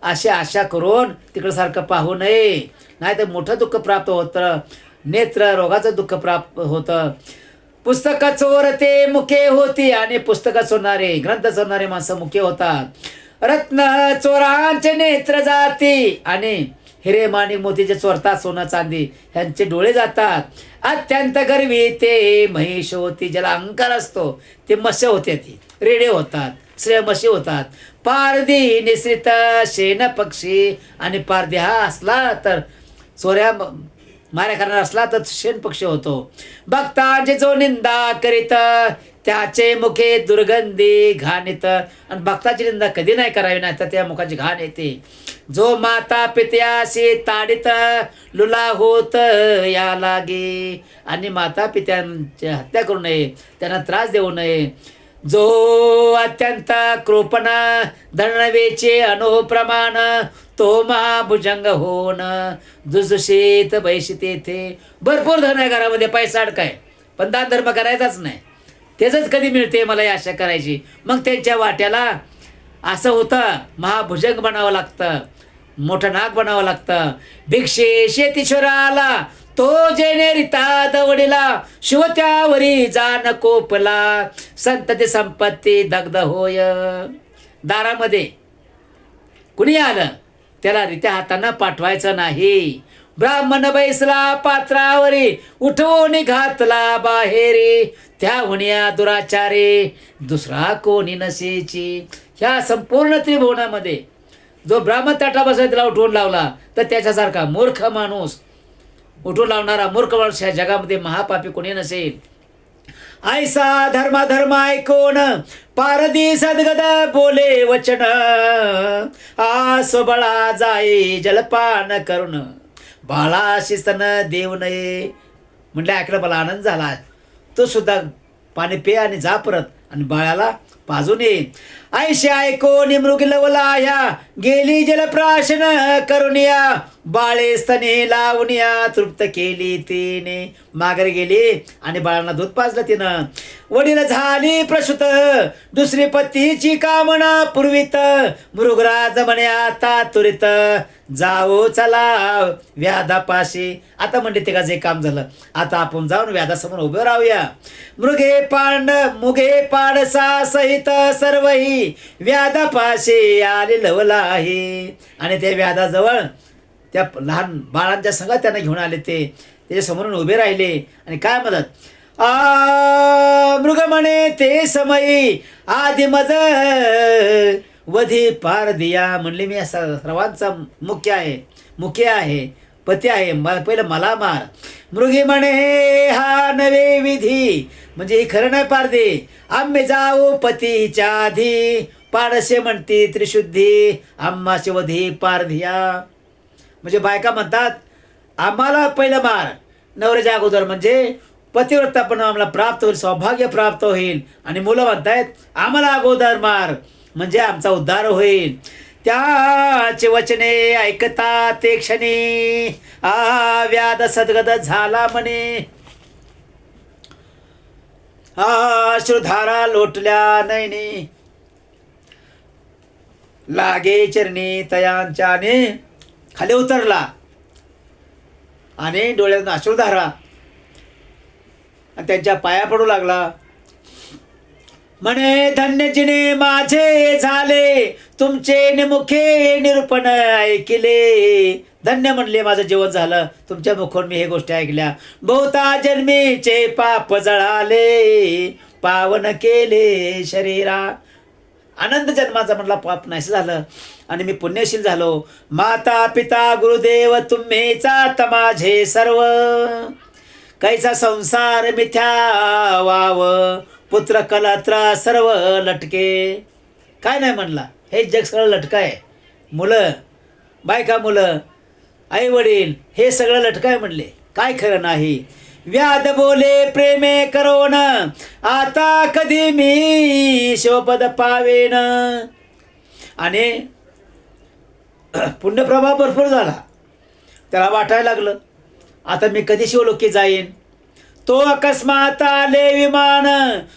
अशी आशा करून तिकडं सारखं पाहू नये, नाही तर मोठं दुःख प्राप्त होतं. नेत्र रोगाचं दुःख प्राप्त होतं. पुस्तक चोरते मुखे होती, आणि पुस्तकं चोरणारे ग्रंथ चोरणारे माणसं मुखे होतात. रत्न चोरांचे नेत्र जाती, आणि हिरे माणिक मोतीचे चोरतात, सोनं चांदी ह्यांचे डोळे जातात. अत्यंत गर्वी ते म्हैश होती, ज्याला अहंकार असतो ते मत्स्य होते, ती रेडे होतात, श्रेय म्हशी होतात. पारधी निश्रित शेन पक्षी, आणि पारधी हा असला तर चोऱ्या माऱ्या करणार असला तर शेण पक्षी होतो. भक्तांची जो निंदा करीत, त्याचे मुखे दुर्गंधी घाणीत. आणि भक्ताची निंदा कधी नाही करावी, नाही तर त्या मुखाची घाण येते. जो माता पित्याशी ताडित, लुला होत या लागे. आणि माता पित्यांची हत्या करू नये, त्यांना त्रास देऊ नये. जो अत्यंत कृपण धनवेचे अनोप्रमाण, तो महाभुजंग होन दुसुषित बैशित येथे. भरपूर धन आहे घरामध्ये, पैसा अडकाय, पण दान धर्म करायचाच नाही. तेच कधी मिळते मला ही आशा करायची. मग त्यांच्या वाट्याला असं होतं, महाभुजंग बनावं लागतं, मोठं नाक बनावं लागतं. भिक्षे शेतीश्वराला तो जेणे रिता दवडीला, शिवत्यावरी जान कोपला, संतती संपत्ती दग्ध होय. दारामध्ये कुणी आलं त्याला रित्या हातानं पाठवायचं नाही. ब्राह्मण बैसला पात्रावरी, उठवून घातला बाहेरी, त्या हुनिया दुराचारे दुसरा कोणी नसेची. ह्या संपूर्ण त्रिभुवनामध्ये जो ब्राह्मण ताटा बसला त्याला उठवून लावला, तर त्याच्यासारखा मूर्ख माणूस, उठून लावणारा मूर्ख माणूस ह्या जगामध्ये महापापी कोणी नसेल. ऐसा धर्म ऐकून पारदी सद्गद बोले वचन, आसोबळा जाई जलपान करून, बाळाशी स्तन देऊ नये. म्हटलं ऐकलं मला आनंद झाला. तो सुद्धा पाणी पे आणि जा परत, आणि बाळाला पाजून ये. ऐशी ऐकोनी मृग लवलाया, गेली जलप्राशन करुनिया, बाळे स्तने लावूनिया तृप्त केली तिने. माघारी गेली आणि बाळांना दूध पाजलं तिनं. वडील झाली प्रसूत, दुसरी पतीची कामना पुरवित, मृगराज म्हणे आता तुरित, जाऊ चला व्याधापाशी. आता म्हणते ते का जे काम झालं, आता आपण जाऊन व्याधासमोर उभे राहूया. मुगे पाडसा सहित सर्वही, व्याधापाशी आले लवला आहे. आणि त्या व्याधाजवळ त्या लहान बाळांच्या संघात त्यांना घेऊन आले, ते त्याच्या समोरून उभे राहिले. आणि काय म्हणत, मृग म्हणे ते समयी आधी मज वधी पार दिया. म्हणले मी असा सर्वांचा मुख्य आहे पती आहे, पहिलं मला मार. मृगी म्हणे हा नवे विधी, म्हणजे हे खरं नाही पार दे. आम्ही जाऊ पतीच्या आधी, पाडसे म्हणते त्रिशुद्धी, आम्हाचे वधी पार धिया. म्हणजे बायका म्हणतात आम्हाला पहिलं मार नवऱ्याच्या अगोदर, म्हणजे पतिव्रता पण आम्हाला प्राप्त होईल, सौभाग्य प्राप्त होईल. आणि मुलं म्हणतायत आम्हाला अगोदर मार, म्हणजे आमचा उद्धार होईल. त्याचे वचने ऐकता ते क्षणी, व्याध सद्गद झाला म्हणे. अश्रुधारा लोटल्या नयनी, लागे चरणी तयांच्या, आणि खाली उतरला आणि डोळ्यातून अश्रुधारा आणि त्यांच्या पाया पडू लागला. म्हणे धन्य जिने माझे झाले, तुमचे निमुखे निरूपण ऐकले. धन्य म्हणले माझं जीवन झालं, तुमच्या मुखून मी हे गोष्टी ऐकल्या. बहुता जन्मीचे पाप जळाले, पावन केले शरीरा. आनंद जन्माचा म्हटला पाप नाहीस झालं आणि मी पुण्यशील झालो. माता पिता गुरुदेव तुम्हीचा माझे सर्व, कैसा संसार मिथ्या वाव, पुत्र कलत्र सर्व लटके. काय नाही म्हणला, हे जग सगळं लटकं आहे. मुलं बायका मुलं आई वडील हे सगळं लटकाय म्हणले, काय खरं नाही. व्याध बोले प्रेमे करोन, आता कधी मी शिवपद पावेन. आणि पुण्यप्रभाव भरपूर झाला, त्याला वाटायला लागलं आता मी कधी शिवलोकी जाईन. तो अकस्मात आले विमान,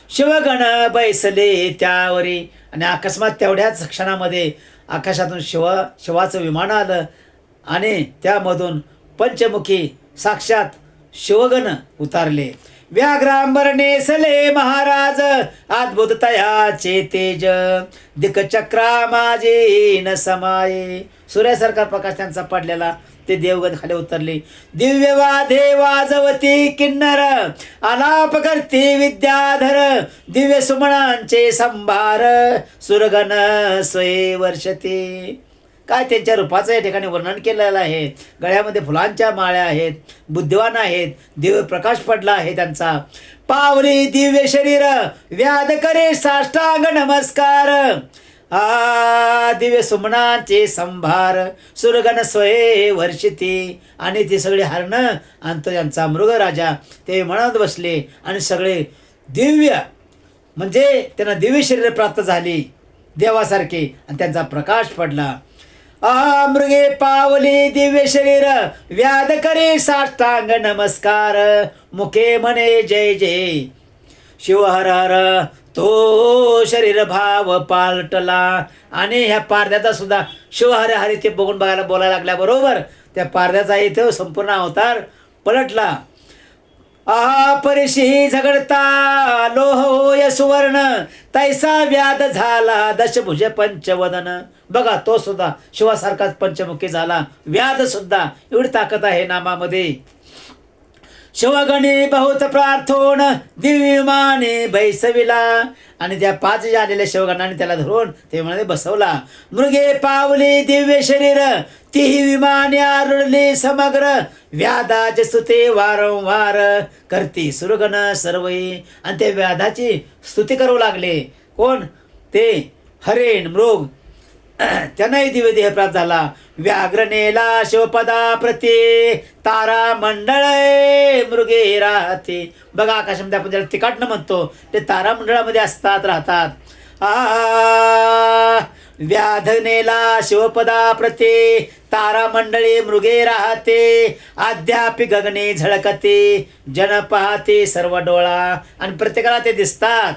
शिवगण बैसले त्यावरी. आणि अकस्मात तेवढ्याच क्षणामध्ये आकाशातून शिवाचं विमान आलं आणि त्यामधून पंचमुखी साक्षात शिवगण उतारले. व्याघ्रांबर नेसले महाराज, अद्भुत तयाचे तेज, दिक्चक्रा माझे न समाये. सूर्यासारखा प्रकाश त्यांचा पडलेला, ते देवगण खाली उतरले. दिव्य वाधे वाजवती किन्नर, आलाप करती विद्याधर, दिव्य सुमनांचे संभार, सुरगण स्वये वर्षते. काय त्यांच्या रूपाचं या ठिकाणी वर्णन केलेलं आहे. गळ्यामध्ये फुलांच्या माळ्या आहेत, बुद्धिवान आहेत, दिव्य प्रकाश पडला आहे त्यांचा. पावली दिव्य शरीर, व्याध करे साष्टांग नमस्कार, दिव्य सुमनाचे संभार, सुरगण स्वये वर्षिती. आणि ती सगळी हरणं आणि तो त्यांचा मृगराजा ते म्हणत बसले आणि सगळे दिव्य म्हणजे त्यांना दिव्य शरीर प्राप्त झाली देवासारखे आणि त्यांचा प्रकाश पडला. मृगे पावली दिव्य शरीर, व्याध करे साष्टांग नमस्कार, मुखे म्हणे जय जय शिव हर हर. तो शरीर भाव पालटला. आणि ह्या पारद्याचा सुद्धा शिव हरे हरे ते बघून बोलायला लागल्याबरोबर त्या पारद्याचा इथे संपूर्ण अवतार पलटला. परिशी झगडता लोह होय सुवर्ण, तैसा व्याध झाला दशभुज पंचवदन. बघा तो सुद्धा शिवासारखाच पंचमुखी झाला, व्याध सुद्धा. एवढी ताकद आहे नामामध्ये. शिवगणी बहुत प्रार्थोन, दिव्यमाने बैसविला. आणि त्या 5 झालेल्या शिवगणाने त्याला धरून ते म्हणाले बसवला. मृगे पावली दिव्य शरीर, तीही विमाने आरुळली समग्र, व्याधाचे स्तुते वारंवार, करती सुरगण सर्वई. आणि ते व्याधाची स्तुती करू लागले. कोण? ते हरिण मृग, त्यांनाही दिव्य देह प्राप्त झाला. व्याघ्र नेला शिवपदा प्रती, तारा मंडळ मृगे राहते. बघा आकाशामध्ये आपण ज्याला तिकाटनं म्हणतो ते तारा मंडळामध्ये असतात, राहतात. व्याध नेला शिवपदा प्रती, तारा मंडळी मृगे राहते, अद्यापि गगने झळकते, जन पाहते सर्व डोळा. आणि प्रत्येकाला ते दिसतात.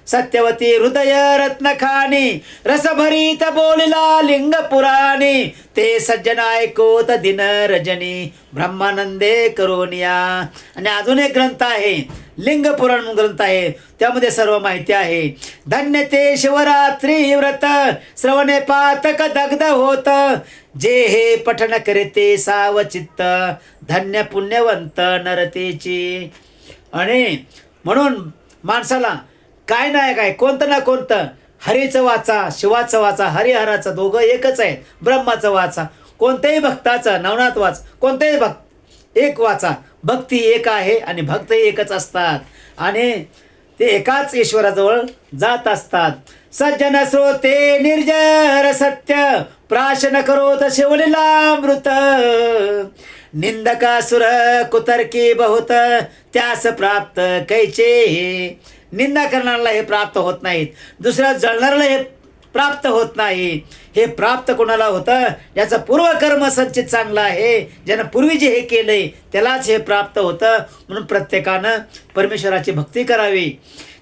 सत्यवती हृदय रत्नखानी, रसभरीत बोलिला लिंग पुराणी, ते सज्जन ऐकोत दिन रजनी, ब्रह्मानंदे करोनिया. आणि अजून एक ग्रंथ आहे, लिंग पुराण ग्रंथ आहे, त्यामध्ये सर्व माहिती आहे. धन्य ते शिवरात्री व्रत, श्रवणे पातक दग्ध होत, जे हे पठण करते सावचित्त, धन्य पुण्यवंत नरतेची. आणि म्हणून माणसाला काय नाही काय कोणतं ना कोणतं हरीचं वाचा, शिवाचं वाचा, हरिहराचं, दोघं एकच आहेत. ब्रह्माचं वाचा, कोणत्याही भक्ताचं नवनाथ वाच, कोणत्याही एक वाचा. भक्ती एक आहे आणि भक्त एकच असतात आणि ते एकाच ईश्वराजवळ जात असतात. सज्जन श्रोते निर्जर सत्य, प्राशन करोत शिवलीलामृत, निंदकासुर कुतर्की बहुत, त्यास प्राप्त कैचे. निंदा करणाऱ्याला हे प्राप्त होत नाहीत, दुसऱ्या जळणाऱ्याला हे प्राप्त होत नाही. हे प्राप्त कोणाला होतं? याचं पूर्वकर्म संचित चांगलं आहे, ज्यानं पूर्वी जे हे केलंय त्यालाच हे प्राप्त होतं. म्हणून प्रत्येकानं परमेश्वराची भक्ती करावी.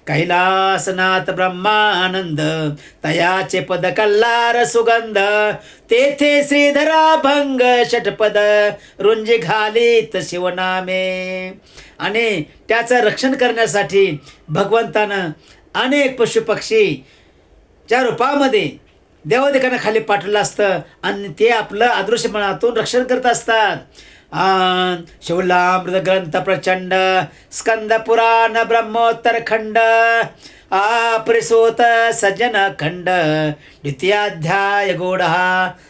कैलासनाथ ब्रह्मानंद, तयाचे पद कल्लार सुगंध, तेथे श्रीधरा भंग षटपद, रुंजी घालीत शिवनामे. आणि त्याचं रक्षण करण्यासाठी भगवंतानं अनेक पशुपक्षीच्या रूपामध्ये देवादिकांना खाली पाठवलं असतं आणि ते आपलं अदृश्यपणातून रक्षण करत असतात. शिवलामृत ग्रंथ प्रचंड, स्कंद पुराण ब्रह्मोत्तर खंड, परिसोत सज्जन खंड, द्वितीयाध्याय गूढः.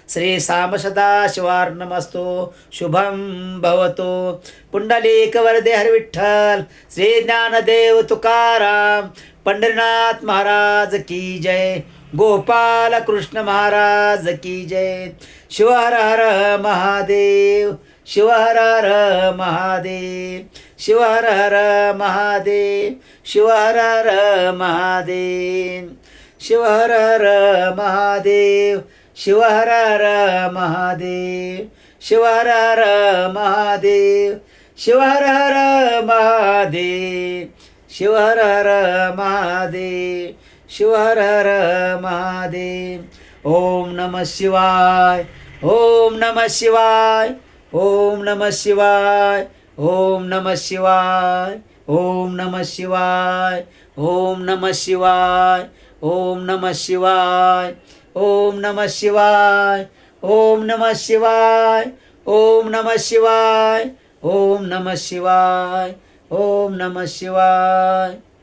श्री साम सदाशिवार्पणमस्तु. शुभम भवतु. पुंडलिक वरदे हर विठ्ठल. श्री ज्ञानदेव तुकाराम पंढरीनाथ महाराज की जय. गोपाल कृष्ण महाराज की जय. शिव हर हर महादेव. शिव हर हर महादेव. शिव हर हर महादेव. शिव हर हर महादेव. शिव हर हर महादेव. शिव हर हर महादेव. शिव हर हर महादेव. शिव हर हर महादेव. शिव हर हर महादेव. शिव हर हर महादेव. ओम नमः शिवाय. ओम नमः शिवाय. ओम नमः शिवाय. ओम नमः शिवाय. ओम नमः शिवाय. ओम नमः शिवाय. ओम नमः शिवाय. ओम नमः शिवाय. ओम नमः शिवाय. ओम नमः शिवाय. ओम नमः शिवाय. ओम नमः शिवाय.